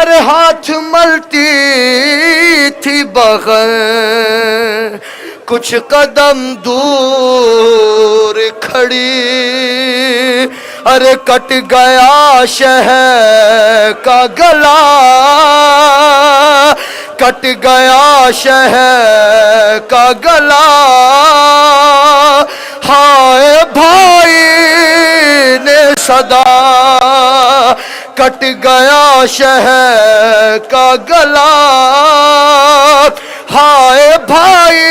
ارے ہاتھ ملتی تھی بغیر کچھ قدم دور کھڑی، ارے کٹ گیا شہر کا گلا، کٹ گیا شہر کا گلا، ہائے بھائی نے صدا، کٹ گیا شہر کا گلا، ہائے بھائی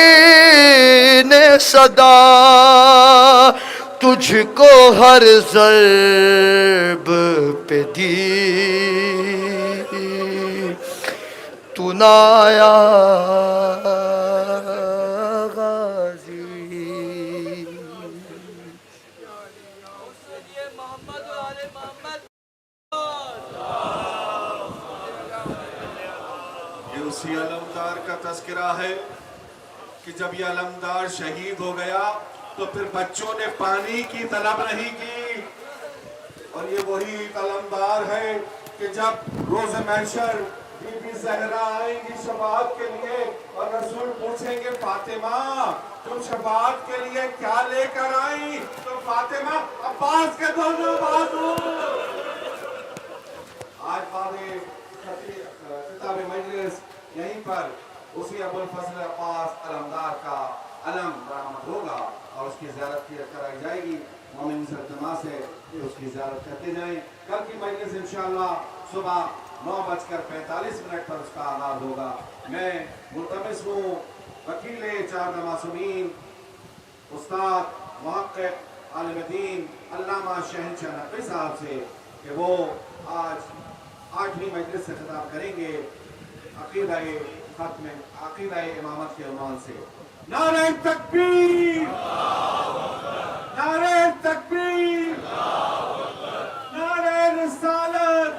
نے صدا، تجھ کو ہر ضرب پہ دی تو نہ آیا غازی۔ یہ اسی علمدار کا تذکرہ ہے کہ جب یہ علمدار شہید ہو گیا تو پھر بچوں نے پانی کی طلب نہیں کی، اور یہ وہی علمدار ہے کہ جب روز محشر بی بی زہرا آئیں گی شفاعت کے لیے اور رسول پوچھیں گے فاطمہ تم شفاعت کے لیے کیا لے کر آئیں، تو فاطمہ عباس کے دونوں بازو۔ آج بعد خطاب مجلس یہیں پر اسی ابو الفضل عباس علمدار کا علم برآمد ہوگا اور اس کی زیارت کرائی جائے گی۔ مومن سے التماس سے اس کی زیارت کرتے جائیں۔ کل کی مجلس انشاءاللہ صبح 9:45 پر اس کا آغاز ہوگا۔ میں ملتمس ہوں وکیل 4 معصومین استاد محقق عالم دین علامہ شہنشاہ نقوی صاحب سے کہ وہ آج 8ویں مجلس سے خطاب کریں گے عقیدہ امامت کے عنوان سے۔ نعرہ تکبیر، نعرہ تکبیر، نعرہ رسالت،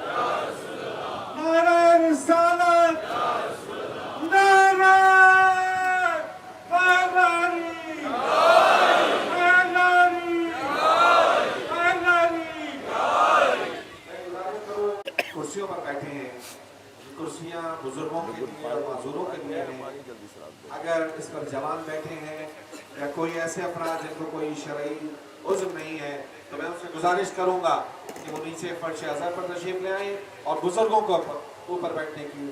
نعرہ رسالت، نعرہ حیدری، کرسیوں پر بیٹھے ہیں، کرسیاں بزرگوں کے لیے اور معذوروں کے لیے ہیں۔ اگر اس پر جوان بیٹھے ہیں یا کوئی ایسے افراد جن کو کوئی شرعی عذر نہیں ہے تو میں ان سے گزارش کروں گا کہ وہ نیچے فرش اظہر پر تشریف لے آئیں اور بزرگوں کو اوپر بیٹھنے کی،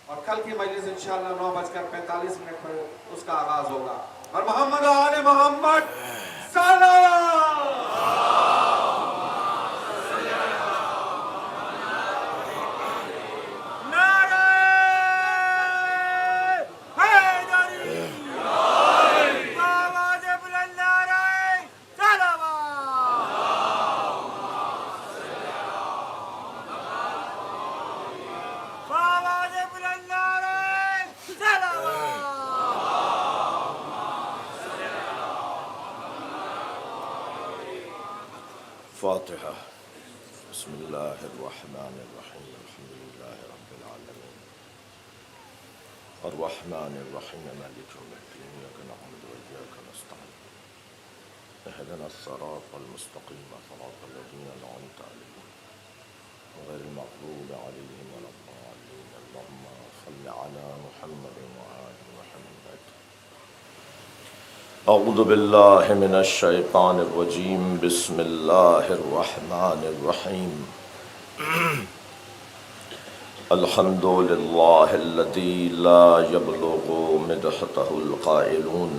اور کل کی مجلس انشاءاللہ 9:45 پر اس کا آغاز ہوگا۔ اور محمد آل محمد فاتحہ۔ بسم اللہ الرحمن الرحیم، الحمدللہ رب العالمین، الرحمن الرحیم، مالک یوم الدین، ایاک نعبد و ایاک نستعین، اہدنا الصراط المستقیم، صراط الذین انعمت علیہم غیر المغضوب علیہم ولا الضالین، اللہم صل علی محمد وآل محمد۔ اعوذ باللہ من الشیطان الرجیم، بسم اللہ الرحمن الرحیم، الحمد للہ الذی لا یبلغ مدحتہ القائلون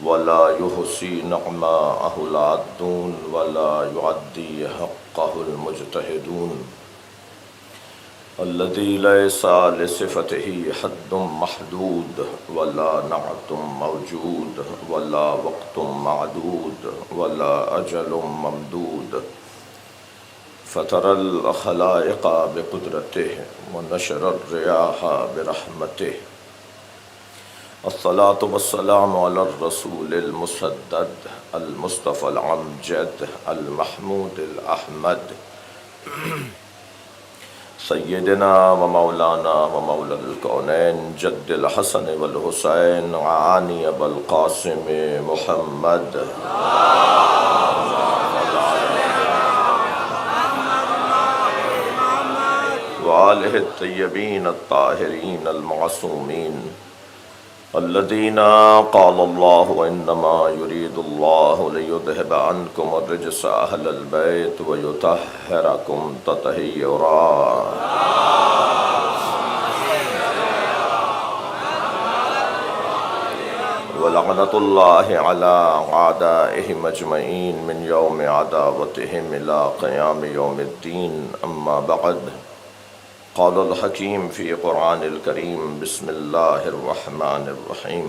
ولا یحصی نعماءہ العادون ولا یعدی حقہ المجتہدون، الذي ليس لصفته حد محدود ولا نعت موجود ولا وقت معدود ولا أجل ممدود، فطر الخلائق بقدرته ونشر الرياح برحمته، الصلاة والسلام على الرسول المسدد المصطفى الأمجد المحمود الأحمد، سیدنا و مولانا و مولا الکونین جد الحسن والحسین عانی ابا القاسم محمد، وآلہ الطیبین الطاہرین المعصومین الذین قال اللہ انما یرید اللہ لیذہب عنکم الرجس اہل البیت ویطہرکم تطہیرا. ولعنۃ اللہ علی اعدائہم اجمعین من یوم عداوتہم الی قیام یوم الدین. اما بعد قال الحکیم فی قرآن الکریم بسم اللہ الرحمن الرحیم.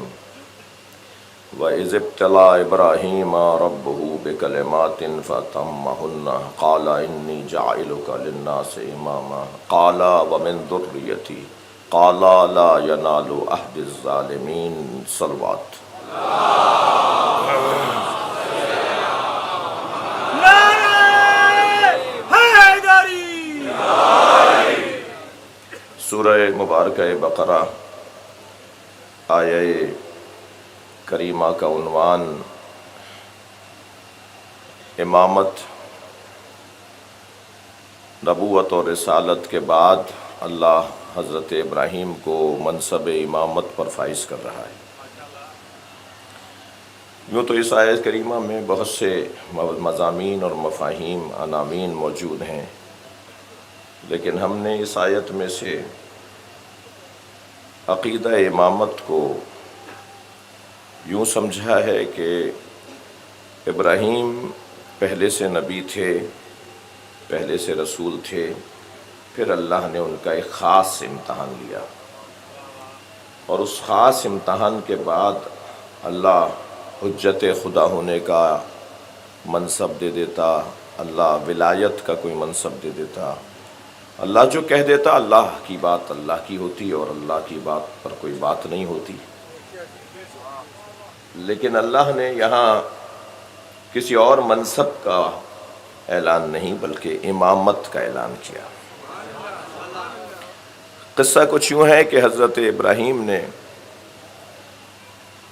وَإِذِ ابْتَلَىٰ إِبْرَاهِيمَ رَبُّهُ بِكَلِمَاتٍ فَأَتَمَّهُنَّ قَالَ إِنِّي جَاعِلُكَ لِلنَّاسِ إِمَامًا قَالَ وَمِن ذُرِّيَّتِي قَالَ لَا يَنَالُ عَهْدِ الظَّالِمِينَ. صلوات. سورہ مبارکہ بقرہ آیہ کریمہ کا عنوان امامت، نبوت اور رسالت کے بعد اللہ حضرت ابراہیم کو منصب امامت پر فائز کر رہا ہے. یوں تو اس آیت کریمہ میں بہت سے مضامین اور مفاہیم، عناوین موجود ہیں، لیکن ہم نے اس آیت میں سے عقیدہ امامت کو یوں سمجھا ہے کہ ابراہیم پہلے سے نبی تھے، پہلے سے رسول تھے، پھر اللہ نے ان کا ایک خاص امتحان لیا، اور اس خاص امتحان کے بعد اللہ حجت خدا ہونے کا منصب دے دیتا، اللہ ولایت کا کوئی منصب دے دیتا. اللہ جو کہہ دیتا، اللہ کی بات اللہ کی ہوتی اور اللہ کی بات پر کوئی بات نہیں ہوتی. لیکن اللہ نے یہاں کسی اور منصب کا اعلان نہیں بلکہ امامت کا اعلان کیا. قصہ کچھ یوں ہے کہ حضرت ابراہیم نے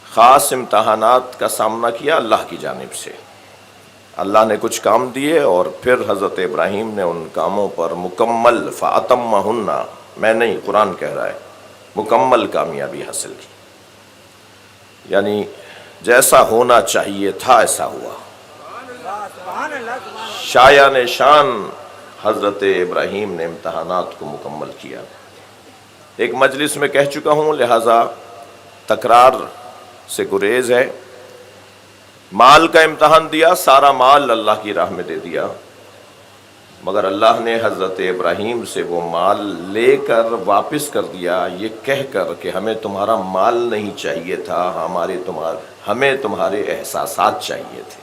خاص امتحانات کا سامنا کیا اللہ کی جانب سے. اللہ نے کچھ کام دیے اور پھر حضرت ابراہیم نے ان کاموں پر مکمل فَأَتَمَّهُنَّ، میں نہیں، قرآن کہہ رہا ہے، مکمل کامیابی حاصل کی. یعنی جیسا ہونا چاہیے تھا ایسا ہوا. شایان شان حضرت ابراہیم نے امتحانات کو مکمل کیا. ایک مجلس میں کہہ چکا ہوں، لہٰذا تکرار سے گریز ہے. مال کا امتحان دیا، سارا مال اللہ کی راہ میں دے دیا، مگر اللہ نے حضرت ابراہیم سے وہ مال لے کر واپس کر دیا، یہ کہہ کر کہ ہمیں تمہارا مال نہیں چاہیے تھا، ہمیں تمہارے احساسات چاہیے تھے.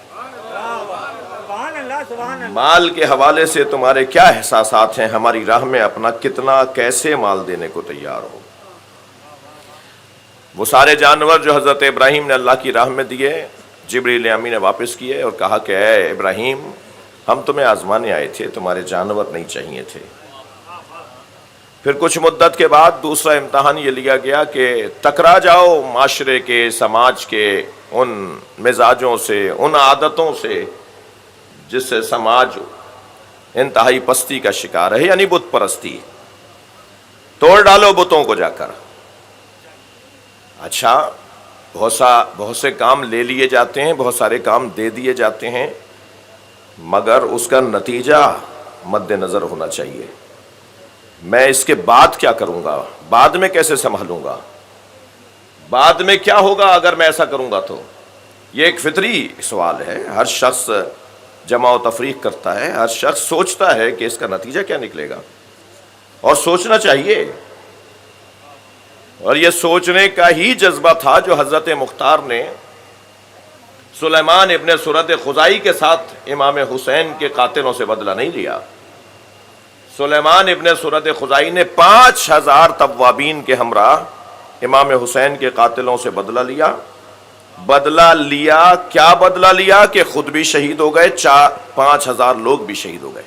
مال کے حوالے سے تمہارے کیا احساسات ہیں، ہماری راہ میں اپنا کتنا کیسے مال دینے کو تیار ہو. وہ سارے جانور جو حضرت ابراہیم نے اللہ کی راہ میں دیے، جبریل امین نے واپس کیے اور کہا کہ اے ابراہیم، ہم تمہیں آزمانے آئے تھے، تمہارے جانور نہیں چاہیے تھے. پھر کچھ مدت کے بعد دوسرا امتحان یہ لیا گیا کہ ٹکرا جاؤ معاشرے کے، سماج کے ان مزاجوں سے، ان عادتوں سے جس سے سماج انتہائی پستی کا شکار ہے، یعنی بت پرستی. توڑ ڈالو بتوں کو جا کر. اچھا، بہت سے کام لے لیے جاتے ہیں، بہت سارے کام دے دیے جاتے ہیں، مگر اس کا نتیجہ مد نظر ہونا چاہیے. میں اس کے بعد کیا کروں گا، بعد میں کیسے سنبھالوں گا، بعد میں کیا ہوگا اگر میں ایسا کروں گا تو. یہ ایک فطری سوال ہے، ہر شخص جمع و تفریق کرتا ہے، ہر شخص سوچتا ہے کہ اس کا نتیجہ کیا نکلے گا، اور سوچنا چاہیے. اور یہ سوچنے کا ہی جذبہ تھا جو حضرت مختار نے سلیمان ابن سرد خزائی کے ساتھ امام حسین کے قاتلوں سے بدلہ نہیں لیا. سلیمان ابن سرد خزائی نے 5000 توابین کے ہمراہ امام حسین کے قاتلوں سے بدلہ لیا. کیا بدلہ لیا کہ خود بھی شہید ہو گئے، 5000 لوگ بھی شہید ہو گئے.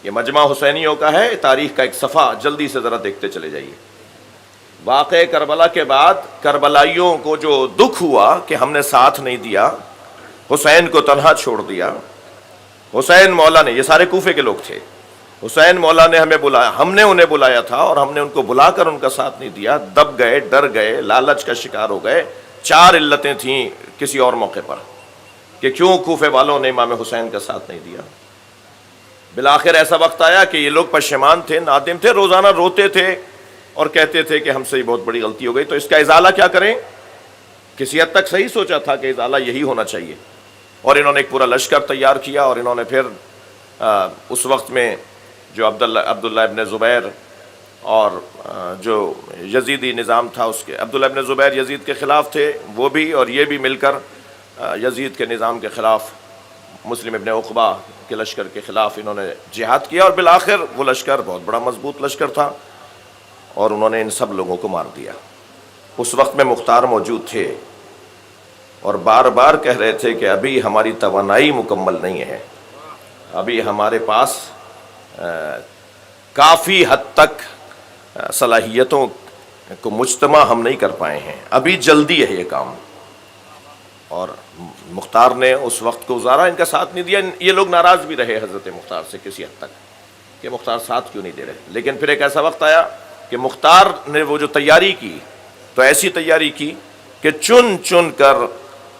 یہ مجمع حسینیوں کا ہے، تاریخ کا ایک صفحہ، جلدی سے ذرا دیکھتے چلے جائیے. واقعہ کربلا کے بعد کربلائیوں کو جو دکھ ہوا کہ ہم نے ساتھ نہیں دیا، حسین کو تنہا چھوڑ دیا. حسین مولا نے، یہ سارے کوفے کے لوگ تھے، حسین مولا نے ہمیں بلایا، ہم نے انہیں بلایا تھا اور ہم نے ان کو بلا کر ان کا ساتھ نہیں دیا، دب گئے، ڈر گئے، لالچ کا شکار ہو گئے۔ 4 علتیں تھیں کسی اور موقع پر کہ کیوں کوفے والوں نے امام حسین کا ساتھ نہیں دیا۔ بالآخر ایسا وقت آیا کہ یہ لوگ پشیمان تھے، نادم تھے، روزانہ روتے تھے اور کہتے تھے کہ ہم سے بہت بڑی غلطی ہو گئی، تو اس کا ازالہ کیا کریں؟ کسی حد تک صحیح سوچا تھا کہ ازالہ یہی ہونا چاہیے، اور انہوں نے ایک پورا لشکر تیار کیا، اور انہوں نے پھر اس وقت میں جو عبداللہ ابن زبیر اور جو یزیدی نظام تھا، اس کے عبداللہ ابن زبیر یزید کے خلاف تھے، وہ بھی اور یہ بھی مل کر یزید کے نظام کے خلاف، مسلم ابن عقبہ کے لشکر کے خلاف انہوں نے جہاد کیا، اور بالآخر وہ لشکر بہت بڑا مضبوط لشکر تھا اور انہوں نے ان سب لوگوں کو مار دیا۔ اس وقت میں مختار موجود تھے اور بار بار کہہ رہے تھے کہ ابھی ہماری توانائی مکمل نہیں ہے، ابھی ہمارے پاس کافی حد تک صلاحیتوں کو مجتمع ہم نہیں کر پائے ہیں، ابھی جلدی ہے یہ کام۔ اور مختار نے اس وقت کو گزارا، ان کا ساتھ نہیں دیا۔ یہ لوگ ناراض بھی رہے حضرت مختار سے کسی حد تک کہ مختار ساتھ کیوں نہیں دے رہے، لیکن پھر ایک ایسا وقت آیا کہ مختار نے وہ جو تیاری کی تو ایسی تیاری کی کہ چن چن کر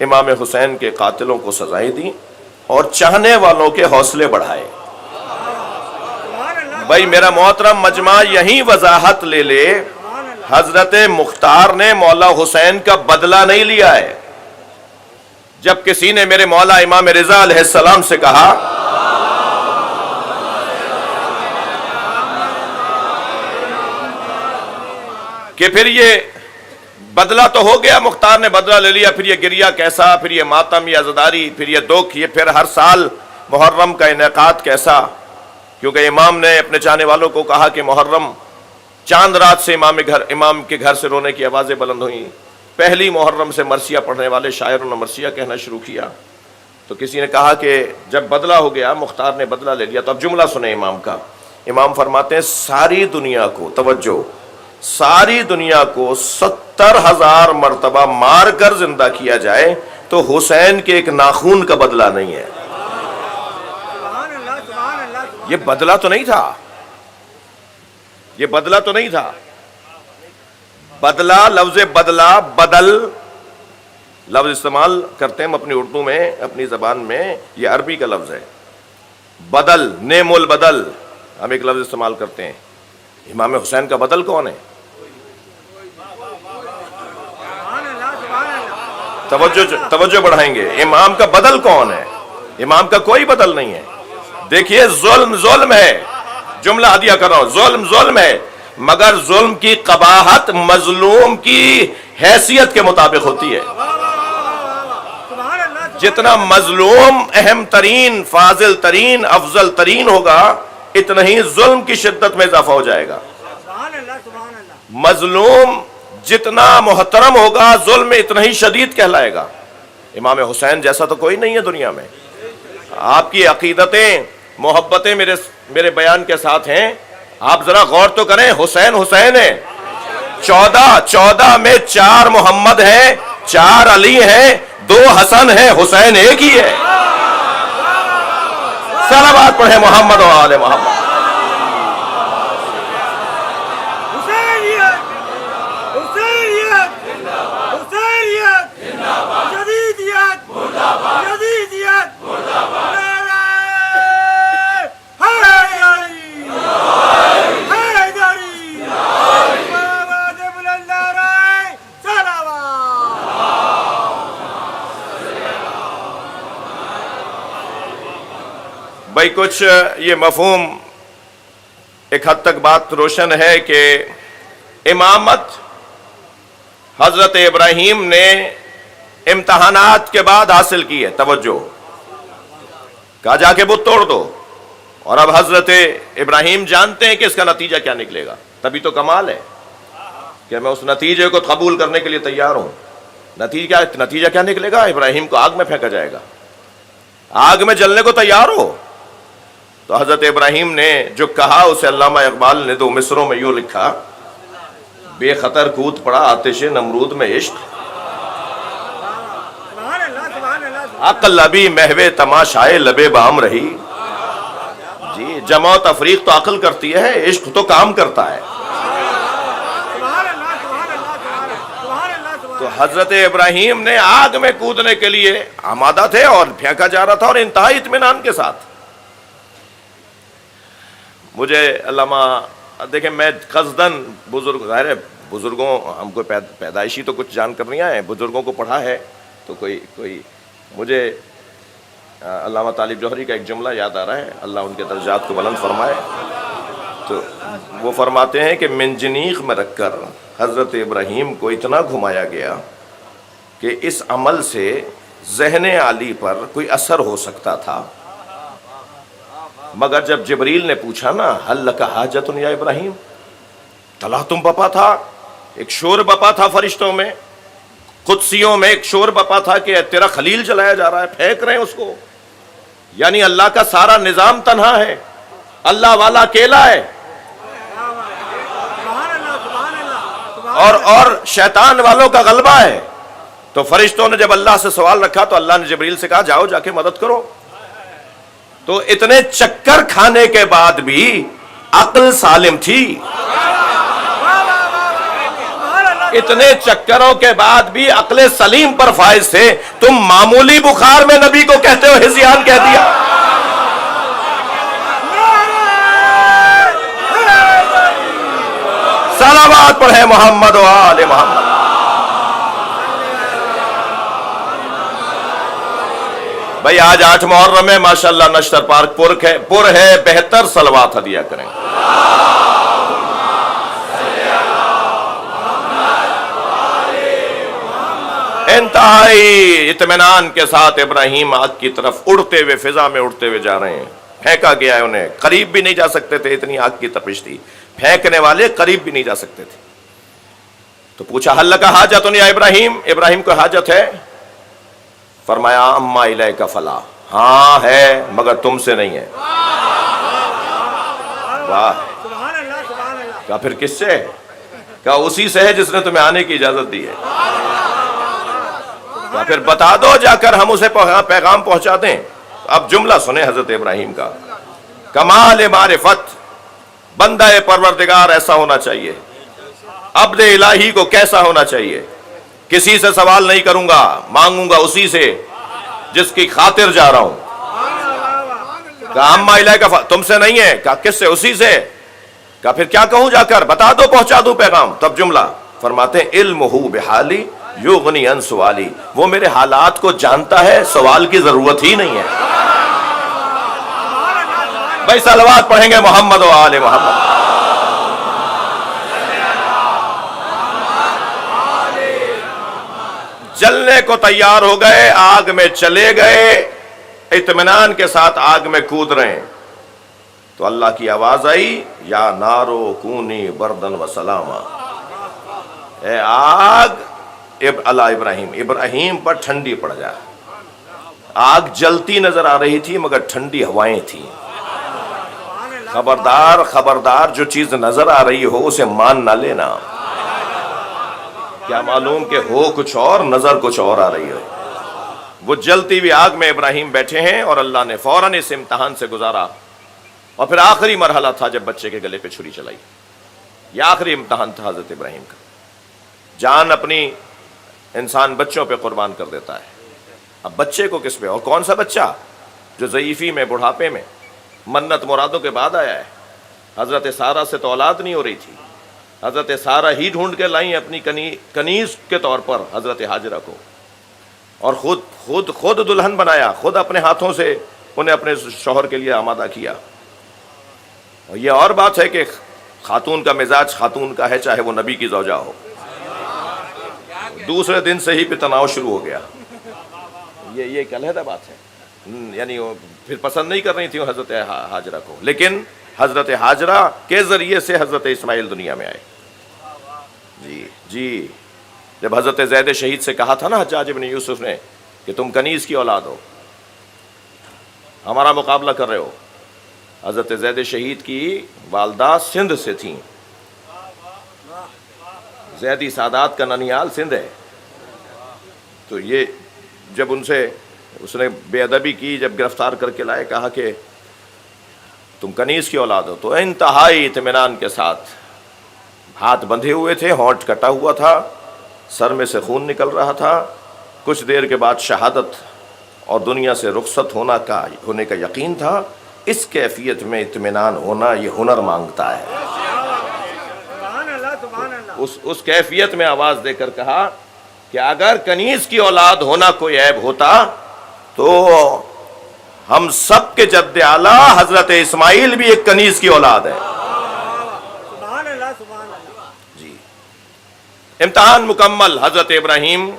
امام حسین کے قاتلوں کو سزائیں دیں اور چاہنے والوں کے حوصلے بڑھائے۔ بھائی میرا محترم مجمع یہی وضاحت لے لے، حضرت مختار نے مولا حسین کا بدلہ نہیں لیا ہے۔ جب کسی نے میرے مولا امام رضا علیہ السلام سے کہا کہ پھر یہ بدلہ تو ہو گیا، مختار نے بدلہ لے لیا، پھر یہ گریہ کیسا، پھر یہ ماتم یا زداری، پھر یہ دکھ، یہ پھر ہر سال محرم کا انعقاد کیسا؟ کیونکہ امام نے اپنے چاہنے والوں کو کہا کہ محرم چاند رات سے امام کے گھر سے رونے کی آوازیں بلند ہوئیں، پہلی محرم سے مرثیہ پڑھنے والے شاعروں نے مرثیہ کہنا شروع کیا۔ تو کسی نے کہا کہ جب بدلہ ہو گیا، مختار نے بدلہ لے لیا، تو اب جملہ سنیں امام کا۔ امام فرماتے ہیں ساری دنیا کو، توجہ، ساری دنیا کو 70,000 مرتبہ مار کر زندہ کیا جائے تو حسین کے ایک ناخون کا بدلہ نہیں ہے۔ یہ بدلہ تو نہیں تھا، یہ بدلہ تو نہیں تھا۔ بدلہ، لفظ بدلہ، بدل لفظ استعمال کرتے ہیں ہم اپنی اردو میں، اپنی زبان میں، یہ عربی کا لفظ ہے۔ بدل، نعم البدل، ہم ایک لفظ استعمال کرتے ہیں۔ امام حسین کا بدل کون ہے؟ توجہ بڑھائیں گے، امام کا بدل کون ہے؟ امام کا کوئی بدل نہیں ہے۔ دیکھیے ظلم ظلم ہے، جملہ عدیہ کر رہا ہوں، ظلم ظلم ہے، مگر ظلم کی قباحت مظلوم کی حیثیت کے مطابق ہوتی ہے۔ جتنا مظلوم اہم ترین، فاضل ترین، افضل ترین ہوگا، اتنا ہی ظلم کی شدت میں اضافہ ہو جائے گا۔ مظلوم جتنا محترم ہوگا، ظلم اتنا ہی شدید کہلائے گا۔ امام حسین جیسا تو کوئی نہیں ہے دنیا میں۔ آپ کی عقیدتیں، محبتیں میرے بیان کے ساتھ ہیں، آپ ذرا غور تو کریں۔ حسین حسین ہے، 14 میں 4 محمد ہیں، 4 علی ہیں، 2 حسن ہیں، حسین ایک ہی ہے۔ صلوات پڑھیں محمد و آل محمد۔ بھائی کچھ یہ مفہوم ایک حد تک بات روشن ہے کہ امامت حضرت ابراہیم نے امتحانات کے بعد حاصل کی ہے۔ توجہ، کہا جا کے بت توڑ دو، اور اب حضرت ابراہیم جانتے ہیں کہ اس کا نتیجہ کیا نکلے گا۔ تبھی تو کمال ہے کہ میں اس نتیجے کو قبول کرنے کے لیے تیار ہوں۔ نتیجہ کیا نکلے گا؟ ابراہیم کو آگ میں پھینکا جائے گا، آگ میں جلنے کو تیار ہو۔ تو حضرت ابراہیم نے جو کہا اسے علامہ اقبال نے 2 مصروں میں یوں لکھا: بے خطر کود پڑا آتش نمرود میں عشق، عقل ابھی محو تماشائے لبے بام رہی۔ جی جمع و تفریق تو عقل کرتی ہے، عشق تو کام کرتا ہے. تو حضرت ابراہیم نے آگ میں کودنے کے لیے آمادہ تھے اور پھینکا جا رہا تھا، اور انتہائی اطمینان کے ساتھ. مجھے علامہ دیکھیں، میں قصداً ظاہر ہے بزرگوں، ہم کو پیدائشی تو کچھ جان کر نہیں آئے، بزرگوں کو پڑھا ہے تو کوئی مجھے علامہ طالب جوہری کا ایک جملہ یاد آ رہا ہے، اللہ ان کے درجات کو بلند فرمائے. تو وہ فرماتے ہیں کہ منجنیق میں رکھ کر حضرت ابراہیم کو اتنا گھمایا گیا کہ اس عمل سے ذہن عالی پر کوئی اثر ہو سکتا تھا، مگر جب جبریل نے پوچھا نا حل لک حاجت یا ابراہیم، تلا تم بپا تھا، ایک شور بپا تھا فرشتوں میں، قدسیوں میں ایک شور بپا تھا کہ تیرا خلیل جلایا جا رہا ہے، پھینک رہے ہیں اس کو. یعنی اللہ کا سارا نظام تنہا ہے، اللہ والا اکیلا ہے، اور شیطان والوں کا غلبہ ہے. تو فرشتوں نے جب اللہ سے سوال رکھا تو اللہ نے جبریل سے کہا جاؤ جا کے مدد کرو. تو اتنے چکر کھانے کے بعد بھی عقل سالم تھی، اتنے چکروں کے بعد بھی عقل سلیم پر فائز تھے. تم معمولی بخار میں نبی کو کہتے ہو ہذیان کہہ دیا. صلوات پڑھے محمد و آل محمد. بھائی آج 8 محرم ہے، ماشاءاللہ نشتر پارک پر ہے، بہتر صلوات ہدیہ کریں. انتہائی اطمینان کے ساتھ ابراہیم آگ کی طرف اڑتے ہوئے، فضا میں اڑتے ہوئے جا رہے ہیں. پھینکا گیا ہے انہیں، قریب بھی نہیں جا سکتے تھے، اتنی آگ کی تپش تھی، پھینکنے والے قریب بھی نہیں جا سکتے تھے. تو پوچھا حل لک حاجت یا ابراہیم، ابراہیم کو حاجت ہے؟ فرمایا اما الیک فلا، ہاں ہے مگر تم سے نہیں ہے. واہ، کہا پھر کس سے؟ کہا اسی سے ہے جس نے تمہیں آنے کی اجازت دی ہے. کہا پھر بتا دو جا کر ہم اسے پیغام پہنچا دیں. اب جملہ سنیں حضرت ابراہیم کا، کمال معرفت، بندہ پروردگار ایسا ہونا چاہیے، عبد الہی کو کیسا ہونا چاہیے. کسی سے سوال نہیں کروں گا، مانگوں گا اسی سے جس کی خاطر جا رہا ہوں. کہا اما الیک، تم سے نہیں ہے؟ کہا کس سے؟ اسی سے. کہا پھر کیا کہوں جا کر؟ بتا دو پہنچا دوں پیغام. تب جملہ فرماتے ہیں علمہ بحالی یغنی عن سوالی، وہ میرے حالات کو جانتا ہے، سوال کی ضرورت ہی نہیں ہے. بھائی صلوات پڑھیں گے محمد و آل محمد. جلنے کو تیار ہو گئے، آگ میں چلے گئے، اطمینان کے ساتھ آگ میں کود رہے ہیں. تو اللہ کی آواز آئی یا نارو کونی بردن و سلاما، اے آگ اللہ ابراہیم پر ٹھنڈی پڑ جا. آگ جلتی نظر آ رہی تھی مگر ٹھنڈی ہوائیں تھیں. خبردار خبردار، جو چیز نظر آ رہی ہو اسے مان نہ لینا. کیا معلوم کہ ہو کچھ اور، نظر کچھ اور آ رہی ہے. وہ جلتی ہوئی آگ میں ابراہیم بیٹھے ہیں اور اللہ نے فوراً اس امتحان سے گزارا. اور پھر آخری مرحلہ تھا جب بچے کے گلے پہ چھری چلائی. یہ آخری امتحان تھا حضرت ابراہیم کا. جان اپنی انسان بچوں پہ قربان کر دیتا ہے، اب بچے کو کس پہ؟ اور کون سا بچہ جو ضعیفی میں، بڑھاپے میں، منت مرادوں کے بعد آیا ہے. حضرت سارہ سے تو اولاد نہیں ہو رہی تھی، حضرت سارہ ہی ڈھونڈ کے لائیں اپنی کنیز کے طور پر حضرت حاجرہ کو، اور خود دلہن بنایا، خود اپنے ہاتھوں سے انہیں اپنے شوہر کے لیے آمادہ کیا. اور یہ اور بات ہے کہ خاتون کا مزاج خاتون کا ہے، چاہے وہ نبی کی زوجہ ہو. دوسرے دن سے ہی پہ تناؤ شروع ہو گیا. یہ ایک علیحدہ بات ہے. یعنی وہ پھر پسند نہیں کر رہی تھی حضرت حاجرہ کو، لیکن حضرت حاجرہ کے ذریعے سے حضرت اسماعیل دنیا میں آئے. جی جب حضرت زید شہید سے کہا تھا نا حجاج بن یوسف نے کہ تم کنیز کی اولاد ہو، ہمارا مقابلہ کر رہے ہو. حضرت زید شہید کی والدہ سندھ سے تھیں. زیدی سادات کا ننیال سندھ ہے. تو یہ جب اس نے بے ادبی کی، جب گرفتار کر کے لائے، کہا کہ تم کنیز کی اولاد ہو. تو انتہائی اطمینان کے ساتھ ہاتھ بندھے ہوئے تھے, ہونٹ کٹا ہوا تھا, سر میں سے خون نکل رہا تھا. کچھ دیر کے بعد شہادت اور دنیا سے رخصت ہونے کا یقین تھا. اس کیفیت میں اطمینان ہونا یہ ہنر مانگتا ہے. اس کیفیت میں آواز دے کر کہا کہ اگر کنیز کی اولاد ہونا کوئی عیب ہوتا تو ہم سب کے جد اعلیٰ حضرت اسماعیل بھی ایک کنیز کی اولاد ہے. جی, امتحان مکمل. حضرت ابراہیم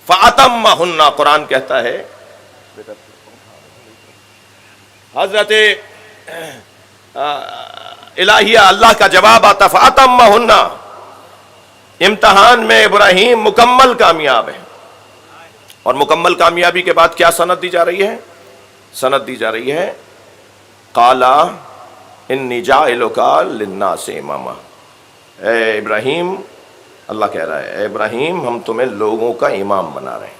فَأَتَمَّهُنَّ, قرآن کہتا ہے حضرت الہیہ اللہ کا جواب آتا فَأَتَمَّهُنَّ, امتحان میں ابراہیم مکمل کامیاب ہے. اور مکمل کامیابی کے بعد کیا سند دی جا رہی ہے؟ سند دی جا رہی ہے قَالَ إِنِّي جَاعِلُكَ لِلنَّاسِ إِمَامًا. اے ابراہیم, اللہ کہہ رہا ہے, اے ابراہیم ہم تمہیں لوگوں کا امام بنا رہے ہیں.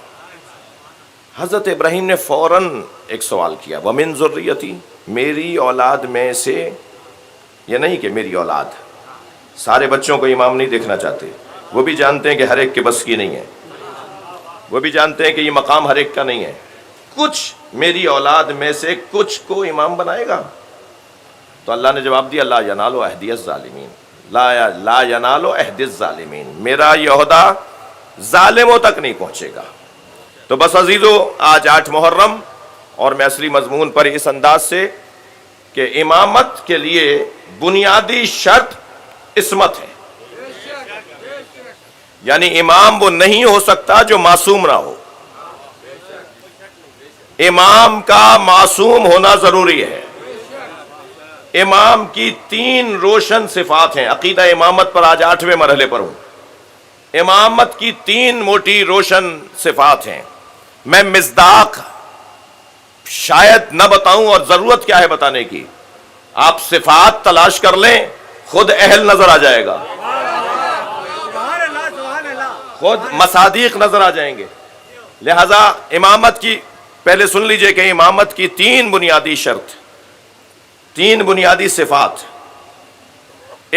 حضرت ابراہیم نے فوراً ایک سوال کیا, وَمِن ذُرِّيَّتِي, میری اولاد میں سے. یہ نہیں کہ میری اولاد, سارے بچوں کو امام نہیں دیکھنا چاہتے, وہ بھی جانتے ہیں کہ ہر ایک کے بس کی نہیں ہے, وہ بھی جانتے ہیں کہ یہ مقام ہر ایک کا نہیں ہے. کچھ میری اولاد میں سے کچھ کو امام بنائے گا. تو اللہ نے جواب دیا لا ینال عہدی الظالمین, لا ینال عہد الظالمین, میرا یہ عہدہ ظالموں تک نہیں پہنچے گا. تو بس عزیزو, آج 8 محرم اور میں اصلی مضمون پر اس انداز سے کہ امامت کے لیے بنیادی شرط عصمت ہے. یعنی امام وہ نہیں ہو سکتا جو معصوم نہ ہو. امام کا معصوم ہونا ضروری ہے. امام کی 3 روشن صفات ہیں. عقیدہ امامت پر آج 8ویں مرحلے پر ہوں. امامت کی 3 موٹی روشن صفات ہیں. میں مصداق شاید نہ بتاؤں, اور ضرورت کیا ہے بتانے کی. آپ صفات تلاش کر لیں, خود اہل نظر آ جائے گا, خود مصادیق نظر آ جائیں گے. لہذا امامت کی پہلے سن لیجئے کہ امامت کی 3 بنیادی شرط, 3 بنیادی صفات.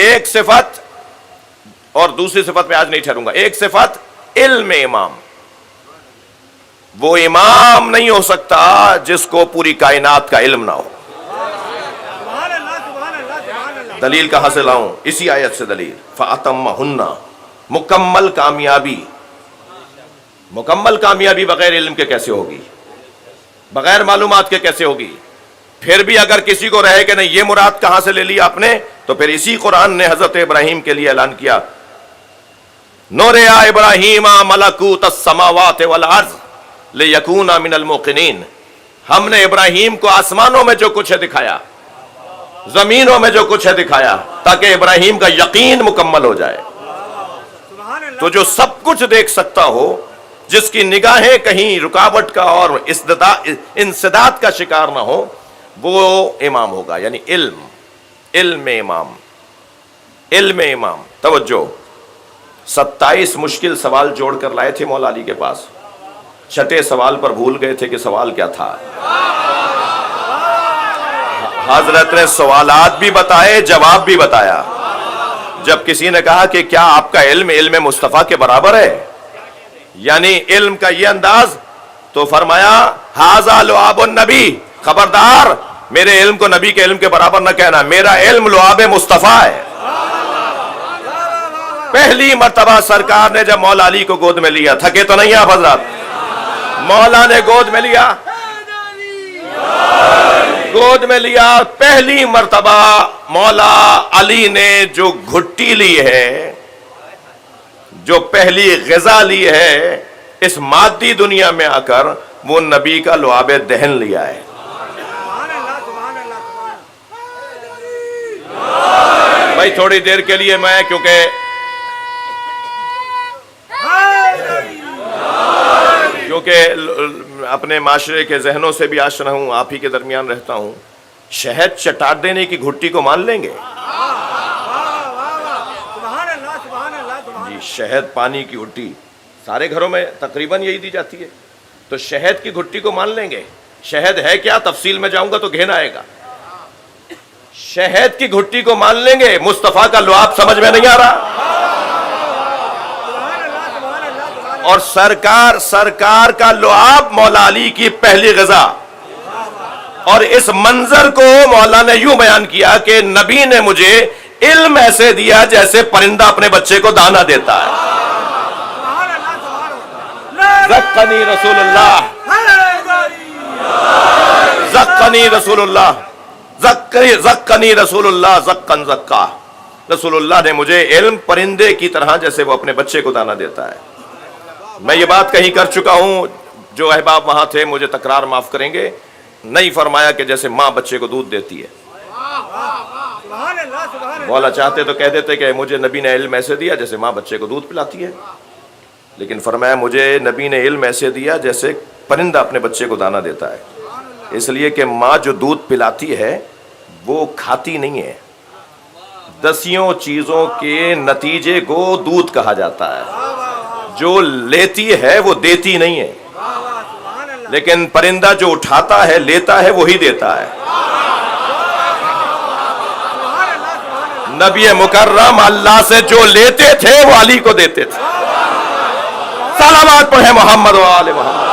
ایک صفت, اور دوسری صفت میں آج نہیں ٹھہروں گا, ایک صفت علم امام. وہ امام نہیں ہو سکتا جس کو پوری کائنات کا علم نہ ہو. دلیل کہاں سے لاؤں؟ اسی آیت سے دلیل. فَأَتَمَّهُنَّ, مکمل کامیابی. مکمل کامیابی بغیر علم کے کیسے ہوگی؟ بغیر معلومات کے کیسے ہوگی؟ پھر بھی اگر کسی کو رہے کہ نہیں یہ مراد کہاں سے لے لی آپ نے, تو پھر اسی قرآن نے حضرت ابراہیم کے لیے اعلان کیا نُرِیَ ابراہیم ملکوت السماوات والارض لیکون من الموقنین. ہم نے ابراہیم کو آسمانوں میں جو کچھ ہے دکھایا, زمینوں میں جو کچھ ہے دکھایا, تاکہ ابراہیم کا یقین مکمل ہو جائے. تو جو سب کچھ دیکھ سکتا ہو, جس کی نگاہیں کہیں رکاوٹ کا اور انسداد کا شکار نہ ہو, وہ امام ہوگا. یعنی علم امام. علم امام. توجہ, 27 مشکل سوال جوڑ کر لائے تھے مولا علی کے پاس. 6 سوال پر بھول گئے تھے کہ سوال کیا تھا. حضرت نے سوالات بھی بتائے, جواب بھی بتایا. جب کسی نے کہا کہ کیا آپ کا علم مصطفیٰ کے برابر ہے, یعنی علم کا یہ انداز, تو فرمایا ھذا لعاب النبی, خبردار میرے علم کو نبی کے علم کے برابر نہ کہنا, میرا علم لعاب مصطفیٰ ہے. پہلی مرتبہ سرکار نے جب مولا علی کو گود میں لیا, تھکے تو نہیں آپ حضرات, مولا نے گود میں لیا, گود میں لیا. پہلی مرتبہ مولا علی نے جو گھٹی لی ہے, جو پہلی غذا لی ہے اس مادی دنیا میں آ کر, وہ نبی کا لعاب دہن لیا ہے. بھائی تھوڑی دیر کے لیے میں, کیونکہ اپنے معاشرے کے ذہنوں سے بھی آشنا ہوں, آپ ہی کے درمیان رہتا ہوں, شہد چٹاٹ دینے کی گھٹی کو مان لیں گے؟ جی, شہد پانی کی گھٹی سارے گھروں میں تقریباً یہی دی جاتی ہے, تو شہد کی گھٹی کو مان لیں گے؟ شہد ہے کیا, تفصیل میں جاؤں گا تو گھن آئے گا. شہد کی گھٹی کو مان لیں گے، مصطفیٰ کا لعاب سمجھ میں نہیں آ رہا؟ اور سرکار کا لعاب مولا علی کی پہلی غذا. اور اس منظر کو مولا نے یوں بیان کیا کہ نبی نے مجھے علم ایسے دیا جیسے پرندہ اپنے بچے کو دانا دیتا ہے. زکانی رسول اللہ، زکانی رسول اللہ، زکانی رسول اللہ، زکن زکا. رسول اللہ نے مجھے علم پرندے کی طرح جیسے وہ اپنے بچے کو دانا دیتا ہے. میں یہ بات کہیں کر چکا ہوں، جو احباب وہاں تھے مجھے تکرار معاف کریں گے. نہیں فرمایا کہ جیسے ماں بچے کو دودھ دیتی ہے. مولا چاہتے تو کہہ دیتے کہ مجھے نبی نے علم ایسے دیا جیسے ماں بچے کو دودھ پلاتی ہے، لیکن فرمایا مجھے نبی نے علم ایسے دیا جیسے پرندہ اپنے بچے کو دانا دیتا ہے. اس لیے کہ ماں جو دودھ پلاتی ہے وہ کھاتی نہیں ہے، 10 چیزوں کے نتیجے کو دودھ کہا جاتا ہے. جو لیتی ہے وہ دیتی نہیں ہے، لیکن پرندہ جو اٹھاتا ہے لیتا ہے وہی دیتا ہے. نبی مکرم اللہ سے جو لیتے تھے وہ علی کو دیتے تھے. صلوات پڑھیں محمد و آل محمد.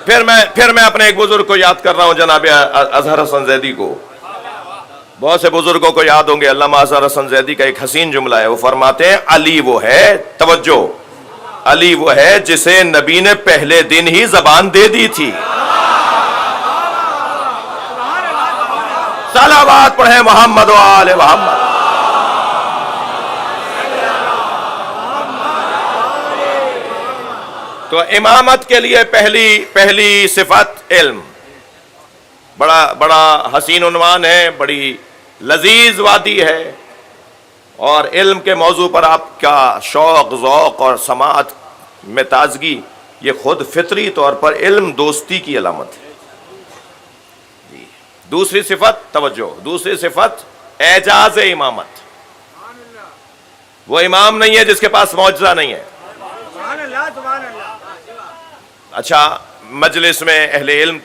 پھر میں اپنے ایک بزرگ کو یاد کر رہا ہوں، جناب اظہر حسن زیدی کو. بہت سے بزرگوں کو یاد ہوں گے. علامہ اظہر حسن زیدی کا ایک حسین جملہ ہے، وہ فرماتے ہیں علی وہ ہے، توجہ، علی وہ ہے جسے نبی نے پہلے دن ہی زبان دے دی تھی. صلوات پڑھیں محمد و آل محمد. تو امامت کے لیے پہلی صفت علم. بڑا حسین عنوان ہے، بڑی لذیذ وادی ہے، اور علم کے موضوع پر آپ کا شوق، ذوق اور سماعت میں تازگی یہ خود فطری طور پر علم دوستی کی علامت ہے. دوسری صفت، توجہ، دوسری صفت اعجاز امامت. وہ امام نہیں ہے جس کے پاس معجزہ نہیں ہے. اچھا، مجلس میں اہل علم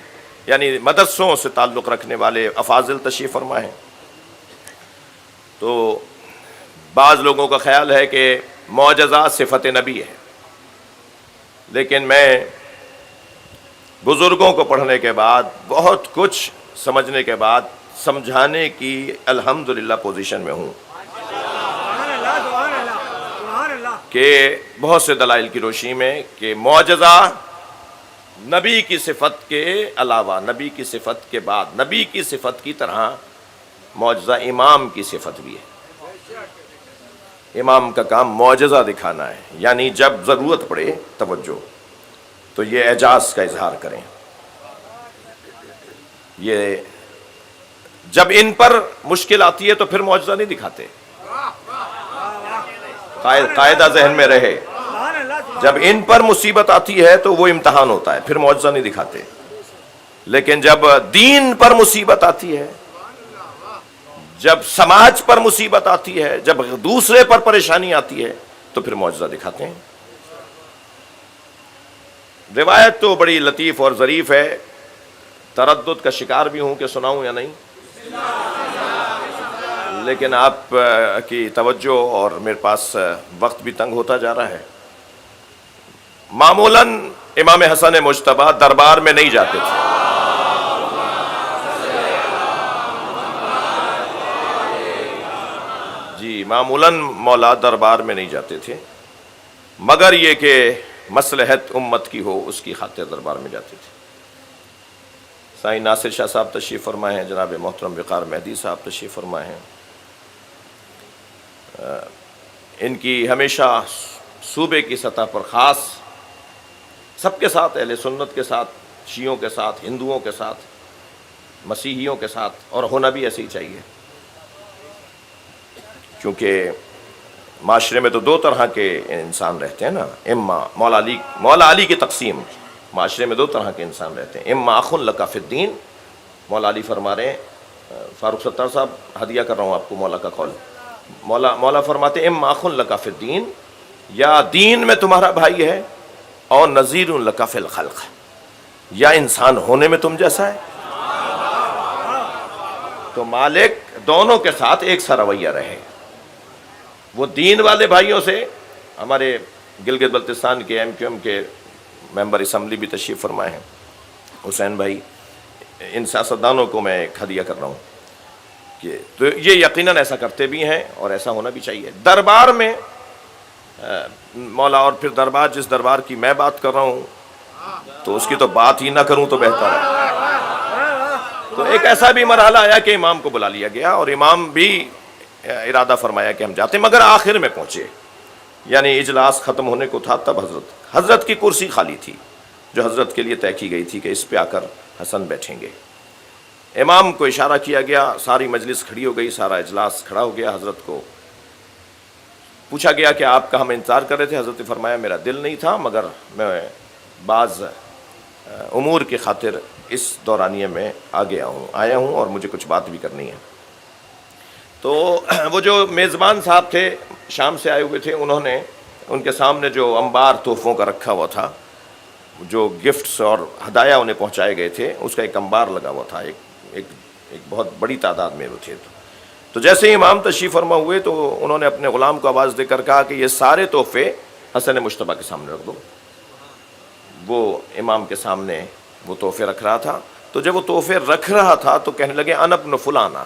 یعنی مدرسوں سے تعلق رکھنے والے افاضل تشریف فرما ہیں، تو بعض لوگوں کا خیال ہے کہ معجزات صفت نبی ہے، لیکن میں بزرگوں کو پڑھنے کے بعد، بہت کچھ سمجھنے کے بعد، سمجھانے کی الحمدللہ پوزیشن میں ہوں کہ بہت سے دلائل کی روشنی میں کہ معجزہ نبی کی صفت کے علاوہ، نبی کی صفت کے بعد، نبی کی صفت کی طرح معجزہ امام کی صفت بھی ہے. امام کا کام معجزہ دکھانا ہے، یعنی جب ضرورت پڑے، توجہ، تو یہ اعجاز کا اظہار کریں. یہ جب ان پر مشکل آتی ہے تو پھر معجزہ نہیں دکھاتے. قاعدہ ذہن میں رہے، جب ان پر مصیبت آتی ہے تو وہ امتحان ہوتا ہے، پھر معجزہ نہیں دکھاتے. لیکن جب دین پر مصیبت آتی ہے، جب سماج پر مصیبت آتی ہے، جب دوسرے پر پریشانی آتی ہے تو پھر معجزہ دکھاتے ہیں. روایت تو بڑی لطیف اور ظریف ہے، تردد کا شکار بھی ہوں کہ سناؤں یا نہیں، لیکن آپ کی توجہ اور میرے پاس وقت بھی تنگ ہوتا جا رہا ہے. معمولاً امام حسن مجتبی دربار میں نہیں جاتے تھے. جی، معمولاً مولا دربار میں نہیں جاتے تھے، مگر یہ کہ مصلحت امت کی ہو اس کی خاطر دربار میں جاتے تھے. سائیں ناصر شاہ صاحب تشریف فرمائے ہیں، جناب محترم وقار مہدی صاحب تشریف فرمائے ہیں. ان کی ہمیشہ صوبے کی سطح پر خاص، سب کے ساتھ، اہل سنت کے ساتھ، شیعوں کے ساتھ، ہندوؤں کے ساتھ، مسیحیوں کے ساتھ، اور ہونا بھی ایسے ہی چاہیے، کیونکہ معاشرے میں تو دو طرح کے انسان رہتے ہیں نا. اما مولا علی کی تقسیم، معاشرے میں دو طرح کے انسان رہتے ہیں. اما اخ لک فی الدین، مولا علی فرما رہے ہیں، فاروق ستار صاحب ہدیہ کر رہا ہوں آپ کو مولا کا قول. مولا فرماتے ہیں اما اخ لک فی الدین، یا دین میں تمہارا بھائی ہے، اور نذیر لک فی الخلق، یا انسان ہونے میں تم جیسا ہے؟ تو مالک دونوں کے ساتھ ایک سا رویہ رہے. وہ دین والے بھائیوں سے، ہمارے گلگت بلتستان کے ایم کیو ایم کے ممبر اسمبلی بھی تشریف فرمائے ہیں حسین بھائی، ان سیاستدانوں کو میں ایک ہدیہ کر رہا ہوں کہ تو یہ یقیناً ایسا کرتے بھی ہیں اور ایسا ہونا بھی چاہیے. دربار میں مولا، اور پھر دربار، جس دربار کی میں بات کر رہا ہوں تو اس کی تو بات ہی نہ کروں تو بہتر ہے. تو ایک ایسا بھی مرحلہ آیا کہ امام کو بلا لیا گیا اور امام بھی ارادہ فرمایا کہ ہم جاتے ہیں، مگر آخر میں پہنچے، یعنی اجلاس ختم ہونے کو تھا تب حضرت کی کرسی خالی تھی جو حضرت کے لیے طے کی گئی تھی کہ اس پہ آ کر حسن بیٹھیں گے. امام کو اشارہ کیا گیا، ساری مجلس کھڑی ہو گئی، سارا اجلاس کھڑا ہو گیا. حضرت کو پوچھا گیا کہ آپ کا ہم انتظار کر رہے تھے. حضرت نے فرمایا میرا دل نہیں تھا، مگر میں بعض امور کی خاطر اس دورانیے میں آیا ہوں اور مجھے کچھ بات بھی کرنی ہے. تو وہ جو میزبان صاحب تھے شام سے آئے ہوئے تھے، انہوں نے ان کے سامنے جو انبار تحفوں کا رکھا ہوا تھا، جو گفٹس اور ہدایہ انہیں پہنچائے گئے تھے، اس کا ایک انبار لگا ہوا تھا، ایک بہت بڑی تعداد میں وہ تھے. تو جیسے ہی امام تشریف فرما ہوئے تو انہوں نے اپنے غلام کو آواز دے کر کہا کہ یہ سارے تحفے حسن مجتبیٰ کے سامنے رکھ دو. وہ امام کے سامنے وہ تحفے رکھ رہا تھا. تو جب وہ تحفے رکھ رہا تھا تو کہنے لگے انا ابن فلانا،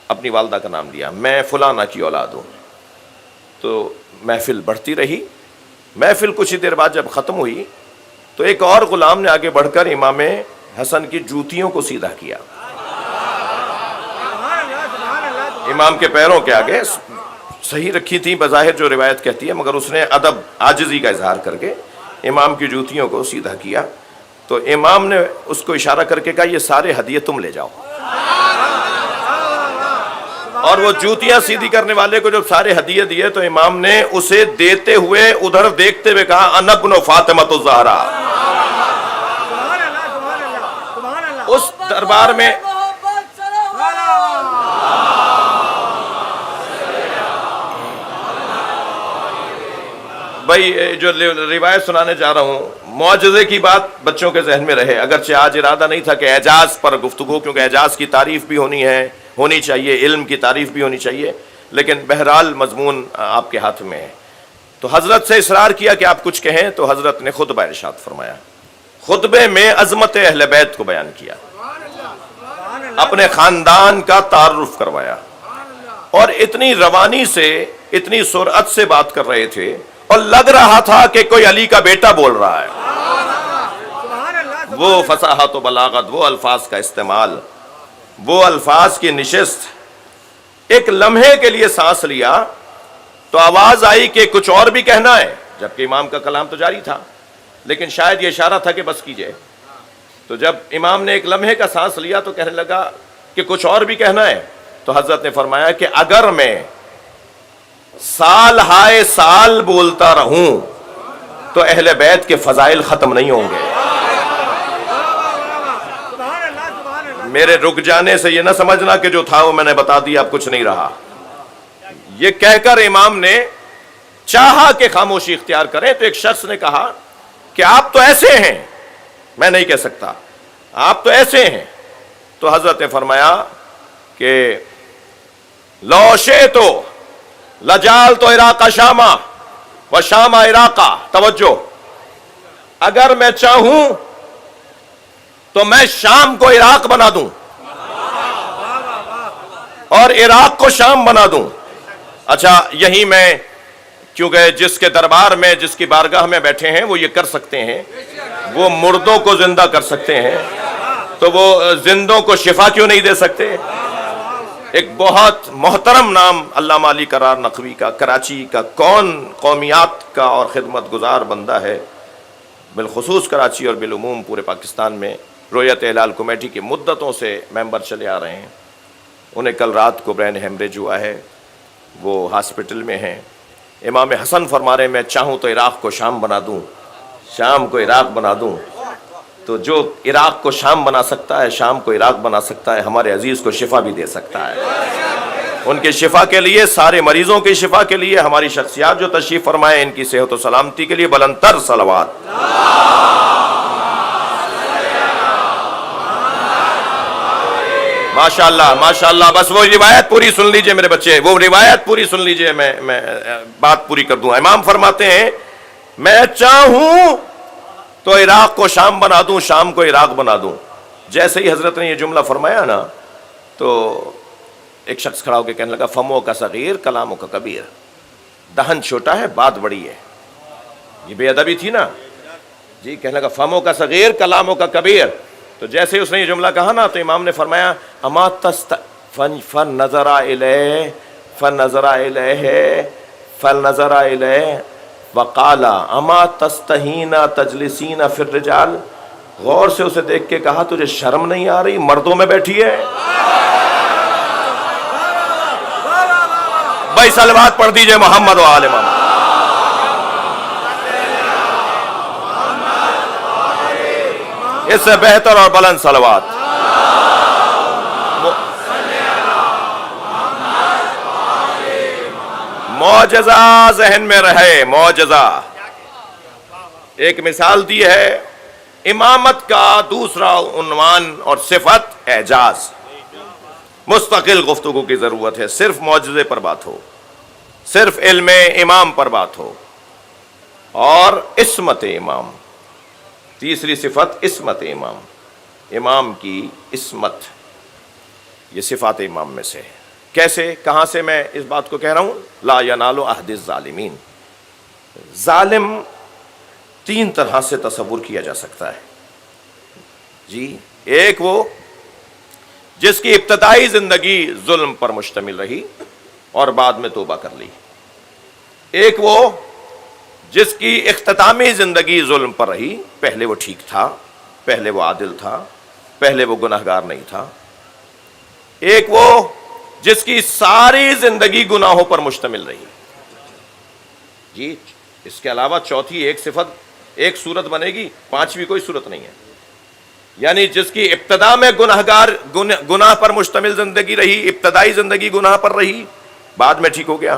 اپنی والدہ کا نام لیا، میں فلانا کی اولاد ہوں. تو محفل بڑھتی رہی. محفل کچھ ہی دیر بعد جب ختم ہوئی تو ایک اور غلام نے آگے بڑھ کر امام حسن کی جوتیوں کو سیدھا کیا. امام کے پیروں کے آگے صحیح رکھی تھی بظاہر جو روایت کہتی ہے، مگر اس نے ادب عاجزی کا اظہار کر کے امام کی جوتیوں کو سیدھا کیا. تو امام نے اس کو اشارہ کر کے کہا یہ سارے ہدیے تم لے جاؤ. اور وہ جوتیاں سیدھی کرنے والے کو جب سارے ہدیے دیے تو امام نے اسے دیتے ہوئے ادھر دیکھتے ہوئے کہا انا ابن فاطمۃ الزہرا. اس دربار میں بھائی جو روایت سنانے جا رہا ہوں، معجزے کی بات بچوں کے ذہن میں رہے. اگرچہ آج ارادہ نہیں تھا کہ اعجاز پر گفتگو، کیونکہ اعجاز کی تعریف بھی ہونی چاہیے، علم کی تعریف بھی ہونی چاہیے، لیکن بہرحال مضمون آپ کے ہاتھ میں ہے. تو حضرت سے اصرار کیا کہ آپ کچھ کہیں، تو حضرت نے خطبہ ارشاد فرمایا. خطبے میں عظمت اہل بیت کو بیان کیا، اپنے خاندان کا تعارف کروایا، اور اتنی روانی سے، اتنی سرعت سے بات کر رہے تھے اور لگ رہا تھا کہ کوئی علی کا بیٹا بول رہا ہے. وہ فصاحت و بلاغت، وہ الفاظ کا استعمال، وہ الفاظ کی نشست. ایک لمحے کے لیے سانس لیا تو آواز آئی کہ کچھ اور بھی کہنا ہے، جبکہ امام کا کلام تو جاری تھا، لیکن شاید یہ اشارہ تھا کہ بس کیجئے. تو جب امام نے ایک لمحے کا سانس لیا تو کہنے لگا کہ کچھ اور بھی کہنا ہے. تو حضرت نے فرمایا کہ اگر میں سال ہائے سال بولتا رہوں تو اہل بیت کے فضائل ختم نہیں ہوں گے. میرے رک جانے سے یہ نہ سمجھنا کہ جو تھا وہ میں نے بتا دیا، اب کچھ نہیں رہا. یہ کہہ کر امام نے چاہا کہ خاموشی اختیار کریں. تو ایک شخص نے کہا کہ آپ تو ایسے ہیں. میں نہیں کہہ سکتا، آپ تو ایسے ہیں. تو حضرت نے فرمایا کہ لو شئتو لجال تو عراق شامہ و شام عراقہ. توجہ، اگر میں چاہوں تو میں شام کو عراق بنا دوں اور عراق کو شام بنا دوں. اچھا، یہی میں، کیونکہ جس کے دربار میں، جس کی بارگاہ میں بیٹھے ہیں وہ یہ کر سکتے ہیں، وہ مردوں کو زندہ کر سکتے ہیں، تو وہ زندوں کو شفا کیوں نہیں دے سکتے؟ ایک بہت محترم نام علامہ علی قرار نقوی کا، کراچی کا، قومیات کا اور خدمت گزار بندہ ہے، بالخصوص کراچی اور بالعموم پورے پاکستان میں رویت ہلال کمیٹی کی مدتوں سے ممبر چلے آ رہے ہیں. انہیں کل رات کو برین ہیمریج ہوا ہے، وہ ہاسپٹل میں ہیں. امام حسن فرما رہے ہیں میں چاہوں تو عراق کو شام بنا دوں، شام کو عراق بنا دوں. تو جو عراق کو شام بنا سکتا ہے، شام کو عراق بنا سکتا ہے، ہمارے عزیز کو شفا بھی دے سکتا ہے. ان کے شفا کے لیے، سارے مریضوں کی شفا کے لیے، ہماری شخصیات جو تشریف فرمائے ان کی صحت و سلامتی کے لیے بلند تر صلوات. ماشاءاللہ ماشاءاللہ. بس وہ روایت پوری سن لیجئے میرے بچے, وہ روایت پوری سن لیجئے, میں بات پوری کر دوں. امام فرماتے ہیں میں چاہوں تو عراق کو شام بنا دوں, شام کو عراق بنا دوں. جیسے ہی حضرت نے یہ جملہ فرمایا نا تو ایک شخص کھڑا ہو کے کہنے لگا فمو کا صغیر کلاموں کا کبیر, دہن چھوٹا ہے بات بڑی ہے. یہ بے ادبی تھی نا جی. کہنے لگا فمو کا صغیر کلاموں کا کبیر. تو جیسے ہی اس نے یہ جملہ کہا نا تو امام نے فرمایا اما فنظر الیہ فنظر الیہ فنظر الیہ وقال اما تستحین تجلسین فی الرجال. غور سے اسے دیکھ کے کہا تجھے شرم نہیں آ رہی مردوں میں بیٹھی ہے؟ بھائی صلوات پڑھ دیجئے محمد و آل محمد. اس سے بہتر اور بلند صلوات. معجزہ ذہن میں رہے, معجزہ. ایک مثال دی ہے امامت کا دوسرا عنوان اور صفت اعجاز. مستقل گفتگو کی ضرورت ہے, صرف معجزے پر بات ہو, صرف علم امام پر بات ہو. اور عصمت امام, تیسری صفت عصمت امام, امام کی عصمت, یہ صفات امام میں سے. کیسے, کہاں سے میں اس بات کو کہہ رہا ہوں؟ لا ینال عہد الظالمین. ظالم تین طرح سے تصور کیا جا سکتا ہے جی. ایک وہ جس کی ابتدائی زندگی ظلم پر مشتمل رہی اور بعد میں توبہ کر لی. ایک وہ جس کی اختتامی زندگی ظلم پر رہی, پہلے وہ ٹھیک تھا, پہلے وہ عادل تھا, پہلے وہ گناہگار نہیں تھا. ایک وہ جس کی ساری زندگی گناہوں پر مشتمل رہی جی. اس کے علاوہ چوتھی ایک صفت, ایک صورت بنے گی, پانچویں کوئی صورت نہیں ہے. یعنی جس کی ابتدا میں گناہ پر مشتمل زندگی رہی, ابتدائی زندگی گناہ پر رہی, بعد میں ٹھیک ہو گیا.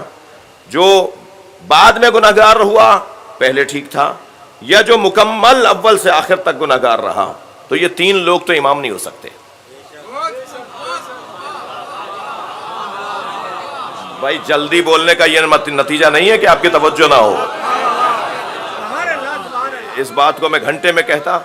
جو بعد میں گناہگار ہوا, پہلے ٹھیک تھا. یا جو مکمل اول سے آخر تک گناہگار رہا. تو یہ تین لوگ تو امام نہیں ہو سکتے. بھائی جلدی بولنے کا یہ نتیجہ نہیں ہے کہ آپ کی توجہ نہ ہو. اس بات کو میں گھنٹے میں کہتا.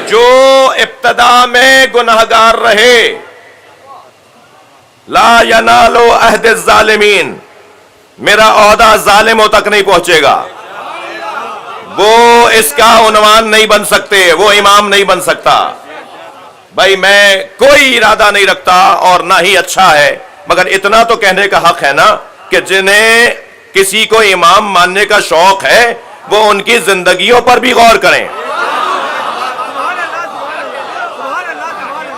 جو ابتدا میں گناہگار رہے, لا ینال عہد الظالمین, میرا عہدہ ظالموں تک نہیں پہنچے گا. وہ اس کا عنوان نہیں بن سکتے, وہ امام نہیں بن سکتا. بھائی میں کوئی ارادہ نہیں رکھتا اور نہ ہی اچھا ہے, مگر اتنا تو کہنے کا حق ہے نا کہ جنہیں کسی کو امام ماننے کا شوق ہے وہ ان کی زندگیوں پر بھی غور کریں.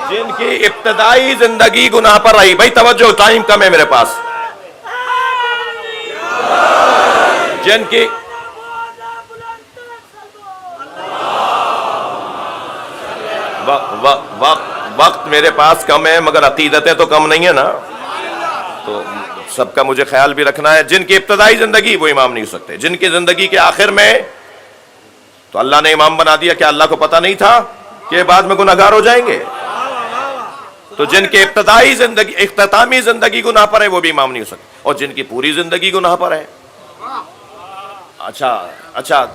جن کی ابتدائی زندگی گناہ پر رہی. بھائی توجہ, ٹائم کم ہے میرے پاس. جن کی وقت میرے پاس کم ہے مگر عقیدتیں تو کم نہیں ہے نا, تو سب کا مجھے خیال بھی رکھنا ہے. جن کی ابتدائی زندگی وہ امام نہیں ہو سکتے. جن کی زندگی کے آخر میں تو اللہ نے امام بنا دیا, کیا اللہ کو پتہ نہیں تھا کہ بعد میں گناہگار ہو جائیں گے؟ تو جن کی ابتدائی زندگی اختتامی زندگی گناہ پر ہے وہ بھی امام نہیں ہو سکتے. اور جن کی پوری زندگی گناہ پر ہے, اچھا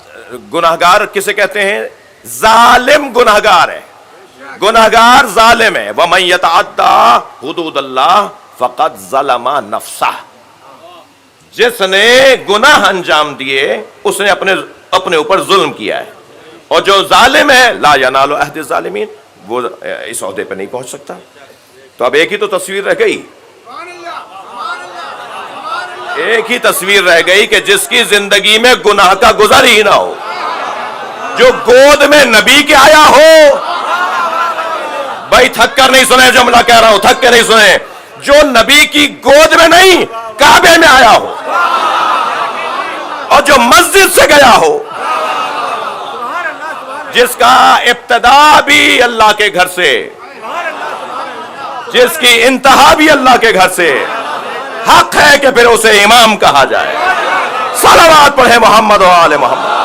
گناہگار کسے کہتے ہیں؟ ظالم گناہگار ہے, گناہگار ظالم ہے. وَمَن يَتَعَدَّى حُدُودَ اللَّهِ فَقَدْ ظَلَمَ نَفْسَهُ. جس نے گناہ انجام دیے اس نے اپنے اوپر ظلم کیا ہے. اور جو ظالم ہے لا ینال عہد الظالمین, وہ اس عہدے پہ نہیں پہنچ سکتا. تو اب ایک ہی تو تصویر رہ گئی, ایک ہی تصویر رہ گئی کہ جس کی زندگی میں گناہ کا گزر ہی نہ ہو, جو گود میں نبی کے آیا ہو. بھائی تھک کر نہیں سنے جو میں کہہ رہا ہوں, تھک کے نہیں سنے. جو نبی کی گود میں نہیں کعبے میں آیا ہو, اور جو مسجد سے گیا ہو, جس کا ابتدا بھی اللہ کے گھر سے, جس کی انتہا بھی اللہ کے گھر سے, حق ہے کہ پھر اسے امام کہا جائے. صلوات پڑھیں محمد و آل محمد.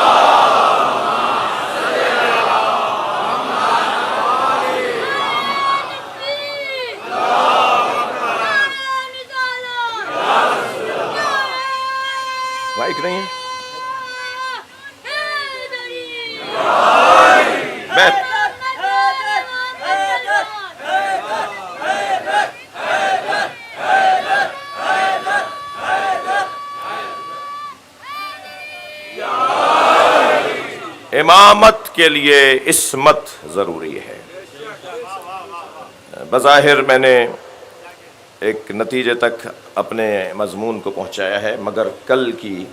مائک نہیں ہے؟ بیٹھ. امامت کے لیے عصمت ضروری ہے. بظاہر میں نے ایک نتیجے تک اپنے مضمون کو پہنچایا ہے، مگر کل کی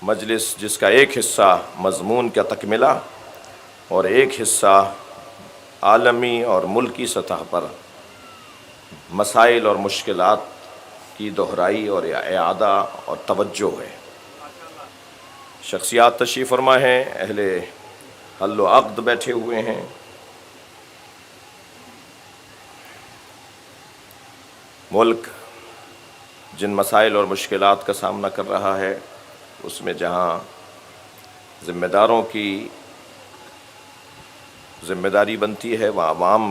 مجلس جس کا ایک حصہ مضمون کا تکملہ اور ایک حصہ عالمی اور ملکی سطح پر مسائل اور مشکلات کی دہرائی اور اعادہ اور توجہ ہے. شخصیات تشریف فرما ہیں، اہل حل و عقد بیٹھے ہوئے ہیں. ملک جن مسائل اور مشکلات کا سامنا کر رہا ہے، اس میں جہاں ذمہ داروں کی ذمہ داری بنتی ہے وہاں عوام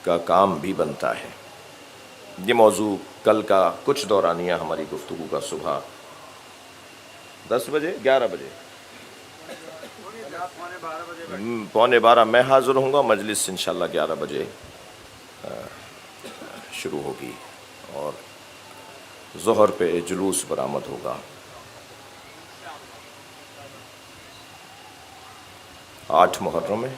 کا کام بھی بنتا ہے. یہ موضوع کل کا کچھ دورانیہ ہماری گفتگو کا صبح 10 بجے 11 بجے 11:15 میں حاضر ہوں گا. مجلس انشاءاللہ 11 بجے شروع ہوگی اور ظہر پہ جلوس برآمد ہوگا. 8 محرم ہے.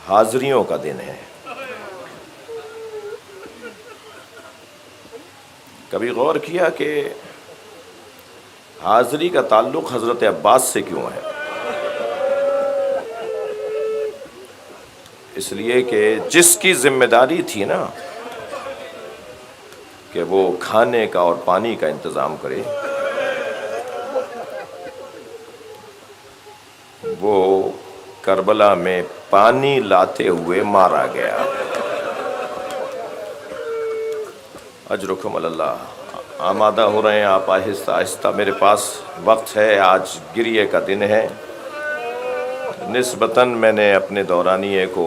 حاضریوں کا دن ہے. کبھی غور کیا کہ حاضری کا تعلق حضرت عباس سے کیوں ہے؟ اس لیے کہ جس کی ذمہ داری تھی نا کہ وہ کھانے کا اور پانی کا انتظام کرے، وہ کربلا میں پانی لاتے ہوئے مارا گیا. اجرکم اللہ. آمادہ ہو رہے ہیں آپ آہستہ آہستہ. میرے پاس وقت ہے، آج گریے کا دن ہے. نسبتاً میں نے اپنے دورانیے کو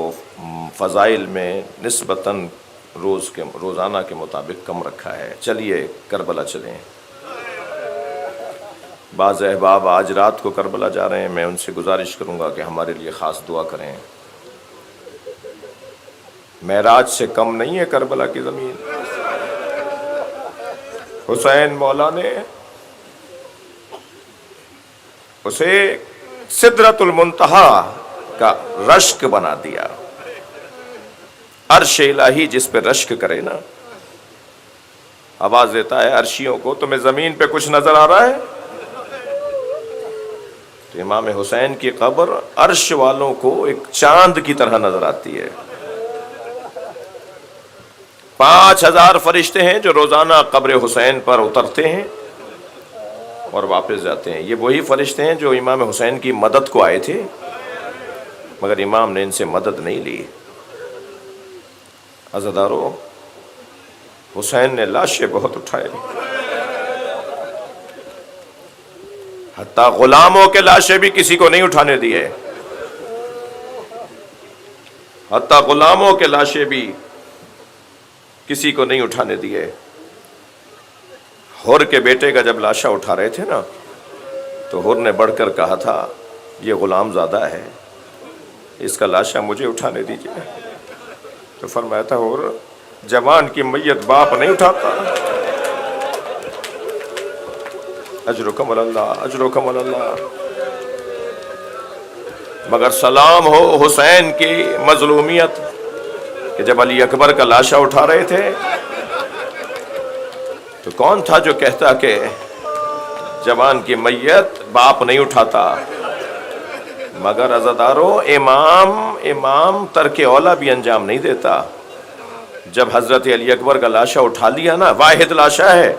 فضائل میں نسبتاً روزانہ کے مطابق کم رکھا ہے. چلیے کربلا چلیں. بعض احباب آج رات کو کربلا جا رہے ہیں، میں ان سے گزارش کروں گا کہ ہمارے لیے خاص دعا کریں. معراج سے کم نہیں ہے کربلا کی زمین. حسین مولا نے اسے سدرۃ المنتہا کا رشک بنا دیا. عرش الہی جس پہ رشک کرے نا، آواز دیتا ہے عرشیوں کو تمہیں زمین پہ کچھ نظر آ رہا ہے؟ تو امام حسین کی قبر عرش والوں کو ایک چاند کی طرح نظر آتی ہے. 5000 فرشتے ہیں جو روزانہ قبر حسین پر اترتے ہیں اور واپس جاتے ہیں. یہ وہی فرشتے ہیں جو امام حسین کی مدد کو آئے تھے، مگر امام نے ان سے مدد نہیں لی. عزادارو، حسین نے لاشیں بہت اٹھائے، حتیٰ غلاموں کے لاشیں بھی کسی کو نہیں اٹھانے دیے. حتیٰ غلاموں کے لاشیں بھی کسی کو نہیں اٹھانے دیے. حر کے بیٹے کا جب لاشا اٹھا رہے تھے نا، تو حر نے بڑھ کر کہا تھا یہ غلام زادہ ہے، اس کا لاشا مجھے اٹھانے دیجیے. تو فرمایا تھا حر جوان کی میت باپ نہیں اٹھاتا. اجرکم اللہ، اجرکم اللہ. مگر سلام ہو حسین کی مظلومیت کہ جب علی اکبر کا لاشا اٹھا رہے تھے تو کون تھا جو کہتا کہ جوان کی میت باپ نہیں اٹھاتا؟ مگر عزادارو، امام ترک اولا بھی انجام نہیں دیتا. جب حضرت علی اکبر کا لاشا اٹھا لیا نا، واحد لاشا ہے،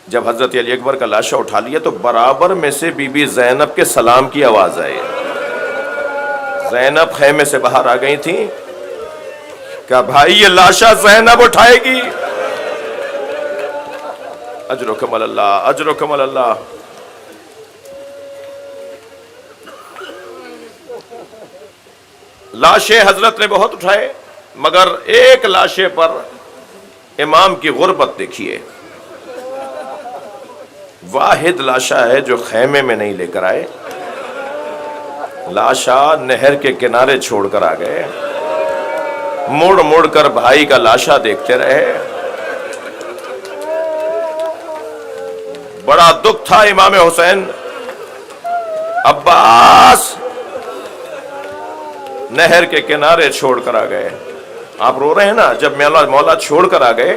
جب حضرت علی اکبر کا لاشا اٹھا لیا تو برابر میں سے بی بی زینب کے سلام کی آواز آئی. زینب خیمے سے باہر آ گئی تھی. کہا بھائی یہ لاشا زینب اٹھائے گی. اجرکم اللہ، اجرکم اللہ. لاشیں حضرت نے بہت اٹھائے، مگر ایک لاشے پر امام کی غربت دیکھیے. واحد لاشا ہے جو خیمے میں نہیں لے کر آئے. لاشا نہر کے کنارے چھوڑ کر آ گئے. مڑ مڑ کر بھائی کا لاشا دیکھتے رہے. بڑا دکھ تھا امام حسین. عباس نہر کے کنارے چھوڑ کر آ گئے. آپ رو رہے ہیں نا. جب مولا چھوڑ کر آ گئے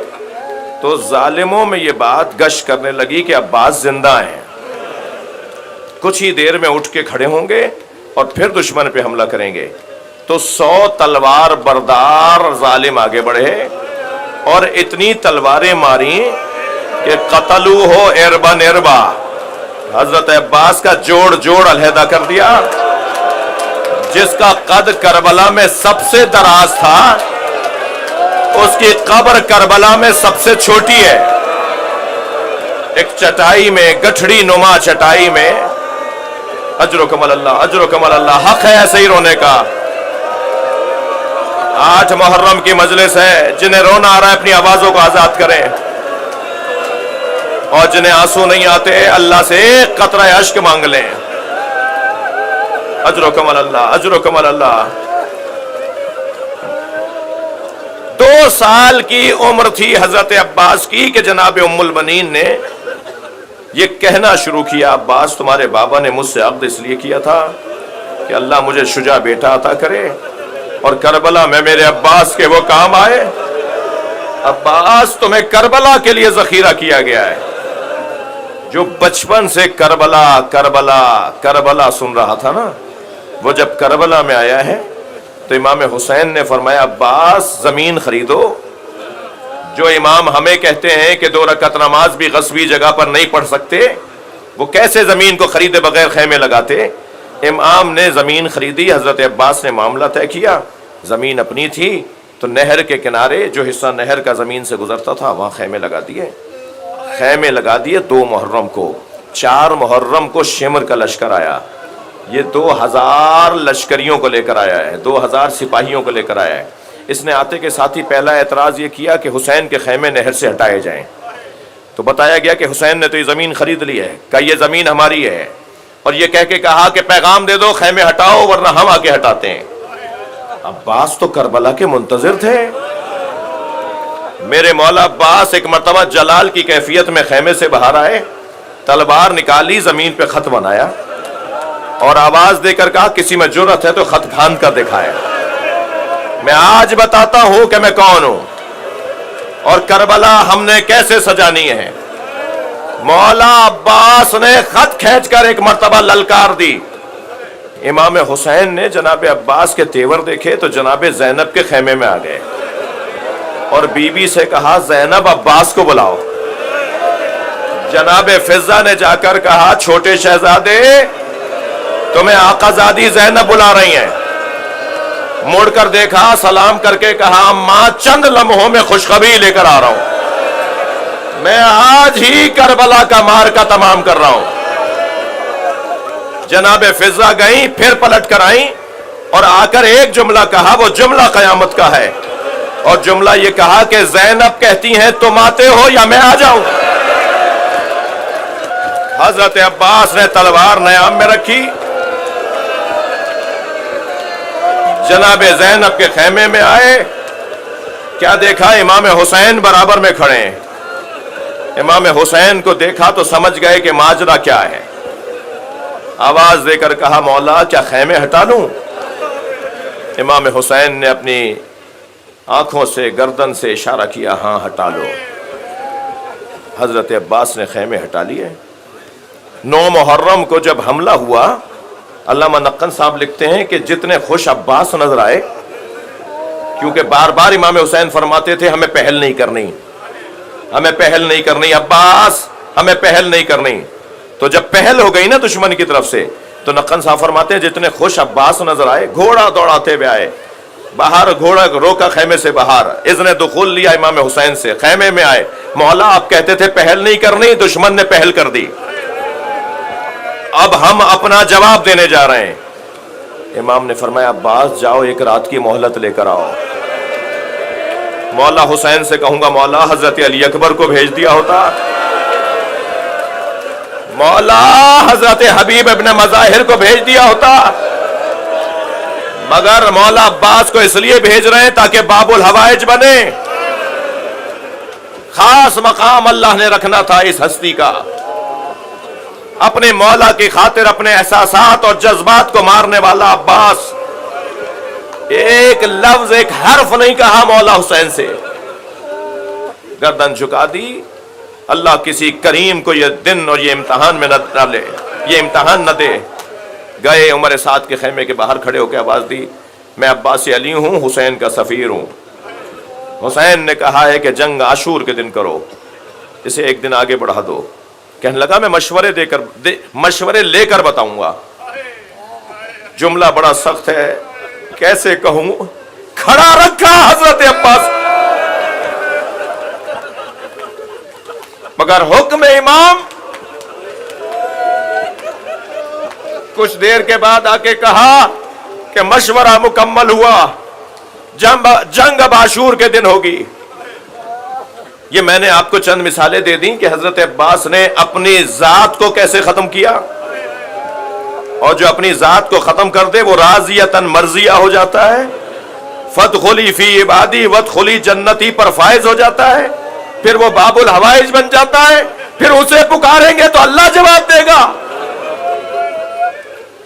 تو ظالموں میں یہ بات گشت کرنے لگی کہ عباس زندہ ہیں، کچھ ہی دیر میں اٹھ کے کھڑے ہوں گے اور پھر دشمن پہ حملہ کریں گے. تو 100 تلوار بردار ظالم آگے بڑھے اور اتنی تلواریں ماری کہ قتلو ہو اربا نربا. حضرت عباس کا جوڑ جوڑ علیحدہ کر دیا. جس کا قد کربلا میں سب سے دراز تھا اس کی قبر کربلا میں سب سے چھوٹی ہے. ایک چٹائی میں، گٹھڑی نما چٹائی میں. اجرکم اللہ، اجرکم اللہ. حق ہے ایسے ہی رونے کا. 8 محرم کی مجلس ہے. جنہیں رونا آ رہا ہے اپنی آوازوں کو آزاد کریں، اور جنہیں آنسو نہیں آتے اللہ سے ایک قطرہ اشک مانگ لیں. اجرکم اللہ، اجرکم اللہ. 2 سال کی عمر تھی حضرت عباس کی کہ جناب ام المنین نے یہ کہنا شروع کیا، عباس تمہارے بابا نے مجھ سے عقد اس لیے کیا تھا کہ اللہ مجھے شجاع بیٹا عطا کرے اور کربلا میں میرے عباس کے وہ کام آئے. عباس تمہیں کربلا کے لیے ذخیرہ کیا گیا ہے. جو بچپن سے کربلا کربلا کربلا سن رہا تھا نا، وہ جب کربلا میں آیا ہے تو امام حسین نے فرمایا عباس زمین خریدو. جو امام ہمیں کہتے ہیں کہ 2 رکعت نماز بھی غصبی جگہ پر نہیں پڑھ سکتے، وہ کیسے زمین کو خریدے بغیر خیمے لگاتے؟ امام نے زمین خریدی. حضرت عباس نے معاملہ طے کیا. زمین اپنی تھی تو نہر کے کنارے جو حصہ نہر کا زمین سے گزرتا تھا وہاں خیمے لگا دیے. خیمے لگا دیے 2 محرم کو. 4 محرم کو شمر کا لشکر آیا. یہ 2000 لشکریوں کو لے کر آیا ہے، 2000 سپاہیوں کو لے کر آیا ہے. اس نے آتے کے ساتھ ہی پہلا اعتراض یہ کیا کہ حسین کے خیمے نہر سے ہٹائے جائیں. تو بتایا گیا کہ حسین نے تو یہ زمین خرید لی ہے. کہ یہ زمین ہماری ہے، اور یہ کہہ کے کہا کہ پیغام دے دو خیمے ہٹاؤ ورنہ ہم آ کے ہٹاتے ہیں. عباس تو کربلا کے منتظر تھے. میرے مولا عباس ایک مرتبہ جلال کی کیفیت میں خیمے سے باہر آئے، تلوار نکالی، زمین پہ خط بنایا اور آواز دے کر کہا کسی میں جرأت ہے تو خط پھاند کر دکھائے. میں آج بتاتا ہوں کہ میں کون ہوں اور کربلا ہم نے کیسے سجانی ہے. مولا عباس نے خط کھینچ کر ایک مرتبہ للکار دی. امام حسین نے جناب عباس کے تیور دیکھے تو جناب زینب کے خیمے میں آ گئے اور بی بی سے کہا زینب عباس کو بلاؤ. جناب فضہ نے جا کر کہا چھوٹے شہزادے تمہیں آقا زادی زینب بلا رہی ہیں. مڑ کر دیکھا، سلام کر کے کہا ماں چند لمحوں میں خوشخبری لے کر آ رہا ہوں، میں آج ہی کربلا کا مارکا تمام کر رہا ہوں. جناب فضہ گئیں، پھر پلٹ کر آئیں اور آ کر ایک جملہ کہا، وہ جملہ قیامت کا ہے، اور جملہ یہ کہا کہ زینب کہتی ہیں تم آتے ہو یا میں آ جاؤں. حضرت عباس نے تلوار نیام میں رکھی، جناب زینب کے خیمے میں آئے. کیا دیکھا؟ امام حسین برابر میں کھڑے ہیں. امام حسین کو دیکھا تو سمجھ گئے کہ ماجرا کیا ہے. آواز دے کر کہا مولا کیا خیمے ہٹا لوں؟ امام حسین نے اپنی آنکھوں سے گردن سے اشارہ کیا ہاں ہٹا لو. حضرت عباس نے خیمے ہٹا لیے. 9 محرم کو جب حملہ ہوا، علامہ نقن صاحب لکھتے ہیں کہ جتنے خوش عباس نظر آئے، کیونکہ بار بار امام حسین فرماتے تھے ہمیں پہل نہیں کرنی، ہمیں پہل نہیں کرنی، عباس ہمیں پہل نہیں کرنی. تو جب پہل ہو گئی نا دشمن کی طرف سے تو نقن صاحب فرماتے ہیں جتنے خوش عباس نظر آئے گھوڑا دوڑاتے ہوئے آئے باہر، گھوڑا روکا خیمے سے باہر، اذن دخول لیا امام حسین سے، خیمے میں آئے، مولا آپ کہتے تھے پہل نہیں کرنی، دشمن نے پہل کر دی، اب ہم اپنا جواب دینے جا رہے ہیں۔ امام نے فرمایا عباس جاؤ ایک رات کی مہلت لے کر آؤ۔ مولا حسین سے کہوں گا مولا حضرت علی اکبر کو بھیج دیا ہوتا، مولا حضرت حبیب ابن مظاہر کو بھیج دیا ہوتا، مگر مولا عباس کو اس لیے بھیج رہے ہیں تاکہ باب الحوائج بنے۔ خاص مقام اللہ نے رکھنا تھا اس ہستی کا، اپنے مولا کی خاطر اپنے احساسات اور جذبات کو مارنے والا عباس ایک لفظ ایک حرف نہیں کہا مولا حسین سے، گردن جھکا دی۔ اللہ کسی کریم کو یہ دن اور یہ امتحان میں نہ لے، یہ امتحان نہ دے۔ گئے عمر سعد کے خیمے کے باہر کھڑے ہو کے آواز دی میں عباس علی ہوں، حسین کا سفیر ہوں۔ حسین نے کہا ہے کہ جنگ عاشور کے دن کرو، اسے ایک دن آگے بڑھا دو۔ کہنے لگا میں مشورے لے کر بتاؤں گا۔ جملہ بڑا سخت ہے، کیسے کہوں؟ کھڑا رکھا حضرت عباس، مگر حکم امام کچھ دیر کے بعد آ کے کہا کہ مشورہ مکمل ہوا، جنگ اب عاشور کے دن ہوگی۔ یہ میں نے آپ کو چند مثالیں دے دیں کہ حضرت عباس نے اپنی ذات کو کیسے ختم کیا، اور جو اپنی ذات کو ختم کر دے وہ راضیتاً مرضیہ ہو جاتا ہے، فادخلی فی عبادی وادخلی جنتی پر فائز ہو جاتا ہے، پھر وہ باب الحوائج بن جاتا ہے، پھر اسے پکاریں گے تو اللہ جواب دے گا۔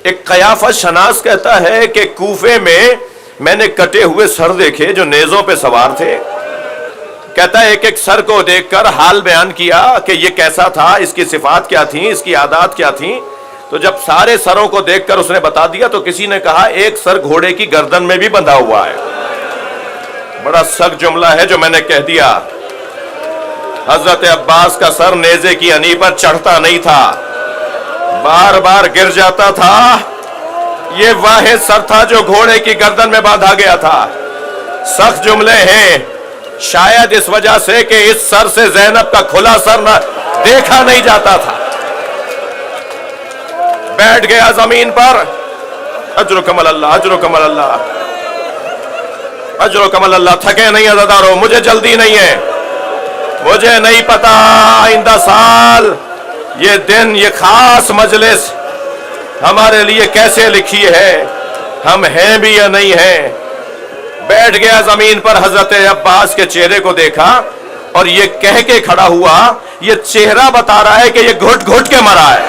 ایک قیافہ شناس کہتا ہے کہ کوفے میں نے کٹے ہوئے سر دیکھے جو نیزوں پہ سوار تھے، کہتا ہے ایک ایک سر کو دیکھ کر حال بیان کیا کہ یہ کیسا تھا، اس کی صفات کیا تھیں، اس کی عادات کیا تھیں۔ تو جب سارے سروں کو دیکھ کر اس نے بتا دیا تو کسی نے کہا ایک سر گھوڑے کی گردن میں بھی بندھا ہوا ہے۔ بڑا سخت جملہ ہے جو میں نے کہہ دیا۔ حضرت عباس کا سر نیزے کی انی پر چڑھتا نہیں تھا، بار بار گر جاتا تھا، یہ واحد سر تھا جو گھوڑے کی گردن میں باندھا گیا تھا۔ سخت جملے ہیں، شاید اس وجہ سے کہ اس سر سے زینب کا کھلا سر نہ دیکھا نہیں جاتا تھا۔ بیٹھ گیا زمین پر، اجرکم اللہ، اجرکم اللہ، اجرکم اللہ، تھکے نہیں عزادارو، مجھے جلدی نہیں ہے، مجھے نہیں پتا آئندہ سال یہ دن، یہ خاص مجلس ہمارے لیے کیسے لکھی ہے، ہم ہیں بھی یا نہیں ہیں۔ بیٹھ گیا زمین پر، حضرت عباس کے چہرے کو دیکھا اور یہ کہہ کے کھڑا ہوا، یہ چہرہ بتا رہا ہے کہ یہ گھٹ گھٹ کے مرا ہے،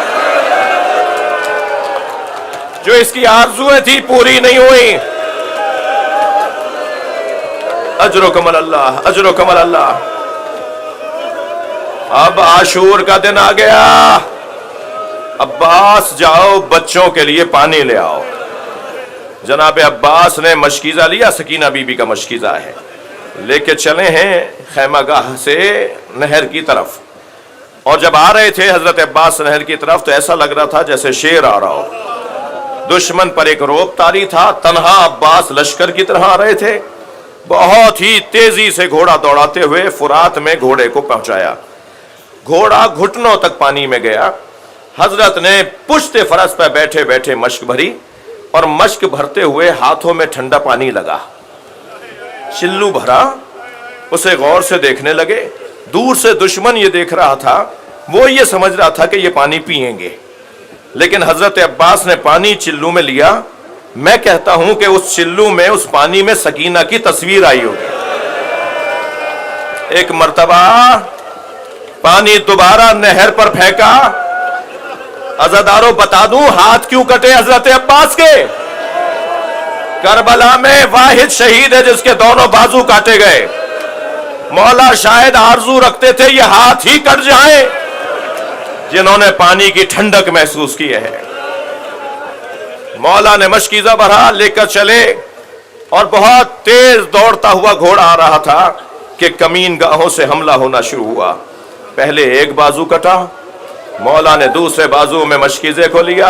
جو اس کی آرزویں تھی پوری نہیں ہوئی۔ اجرکم اللہ، اجرکم اللہ۔ اب عاشور کا دن آ گیا، عباس جاؤ بچوں کے لیے پانی لے آؤ۔ جناب عباس نے مشکیزہ لیا، سکینہ بی بی کا مشکیزہ ہے، لے کے چلے ہیں خیمہ گاہ سے نہر کی طرف، اور جب آ رہے تھے حضرت عباس نہر کی طرف تو ایسا لگ رہا تھا جیسے شیر آ رہا ہو۔ دشمن پر ایک روب طاری تھا، تنہا عباس لشکر کی طرح آ رہے تھے۔ بہت ہی تیزی سے گھوڑا دوڑاتے ہوئے فرات میں گھوڑے کو پہنچایا، گھوڑا گھٹنوں تک پانی میں گیا۔ حضرت نے پشت فرس پہ بیٹھے بیٹھے مشک بھری، اور مشک بھرتے ہوئے ہاتھوں میں ٹھنڈا پانی لگا، چلو بھرا، اسے غور سے دیکھنے لگے۔ دور سے دشمن یہ دیکھ رہا تھا، وہ یہ سمجھ رہا تھا کہ یہ پانی پیئیں گے، لیکن حضرت عباس نے پانی چلو میں لیا۔ میں کہتا ہوں کہ اس چلو میں، اس پانی میں سکینہ کی تصویر آئی ہوگی۔ ایک مرتبہ پانی دوبارہ نہر پر پھینکا۔ عزادارو بتا دوں ہاتھ کیوں کٹے حضرت عباس کے؟ کربلا میں واحد شہید ہے جس کے دونوں بازو کاٹے گئے۔ مولا شاید آرزو رکھتے تھے یہ ہاتھ ہی کٹ جائیں جنہوں نے پانی کی ٹھنڈک محسوس کی ہے۔ مولا نے مشکیزہ بھرا، لے کر چلے، اور بہت تیز دوڑتا ہوا گھوڑا آ رہا تھا کہ کمین گاہوں سے حملہ ہونا شروع ہوا۔ پہلے ایک بازو کٹا، مولا نے دوسرے بازو میں مشکیزے کو لیا،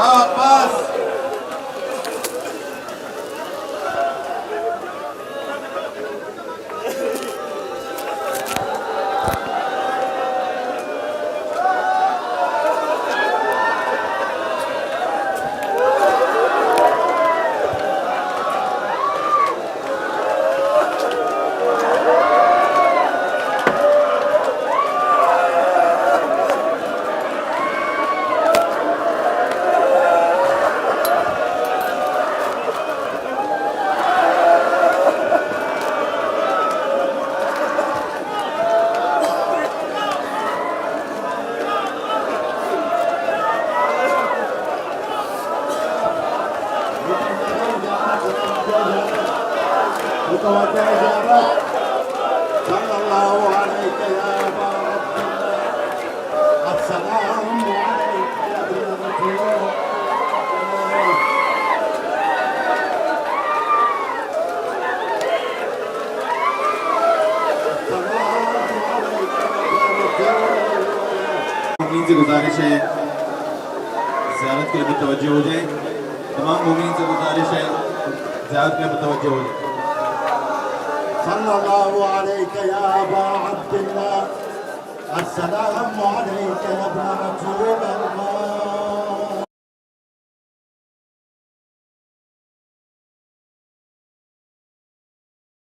یا عباس متوجه زيارات صلى الله عليك يا ابا عبد الله السلام عليك يا ابن رسول الله مومنین سے گزارش ہے زیارت کے لیے متوجہ ہو جائیں تمام مومنین سے گزارش ہے زیارت کے لیے متوجہ ہو جائیں صلی اللہ علیک یا ابا عبد اللہ السلام علیک یا ابن رسول اللہ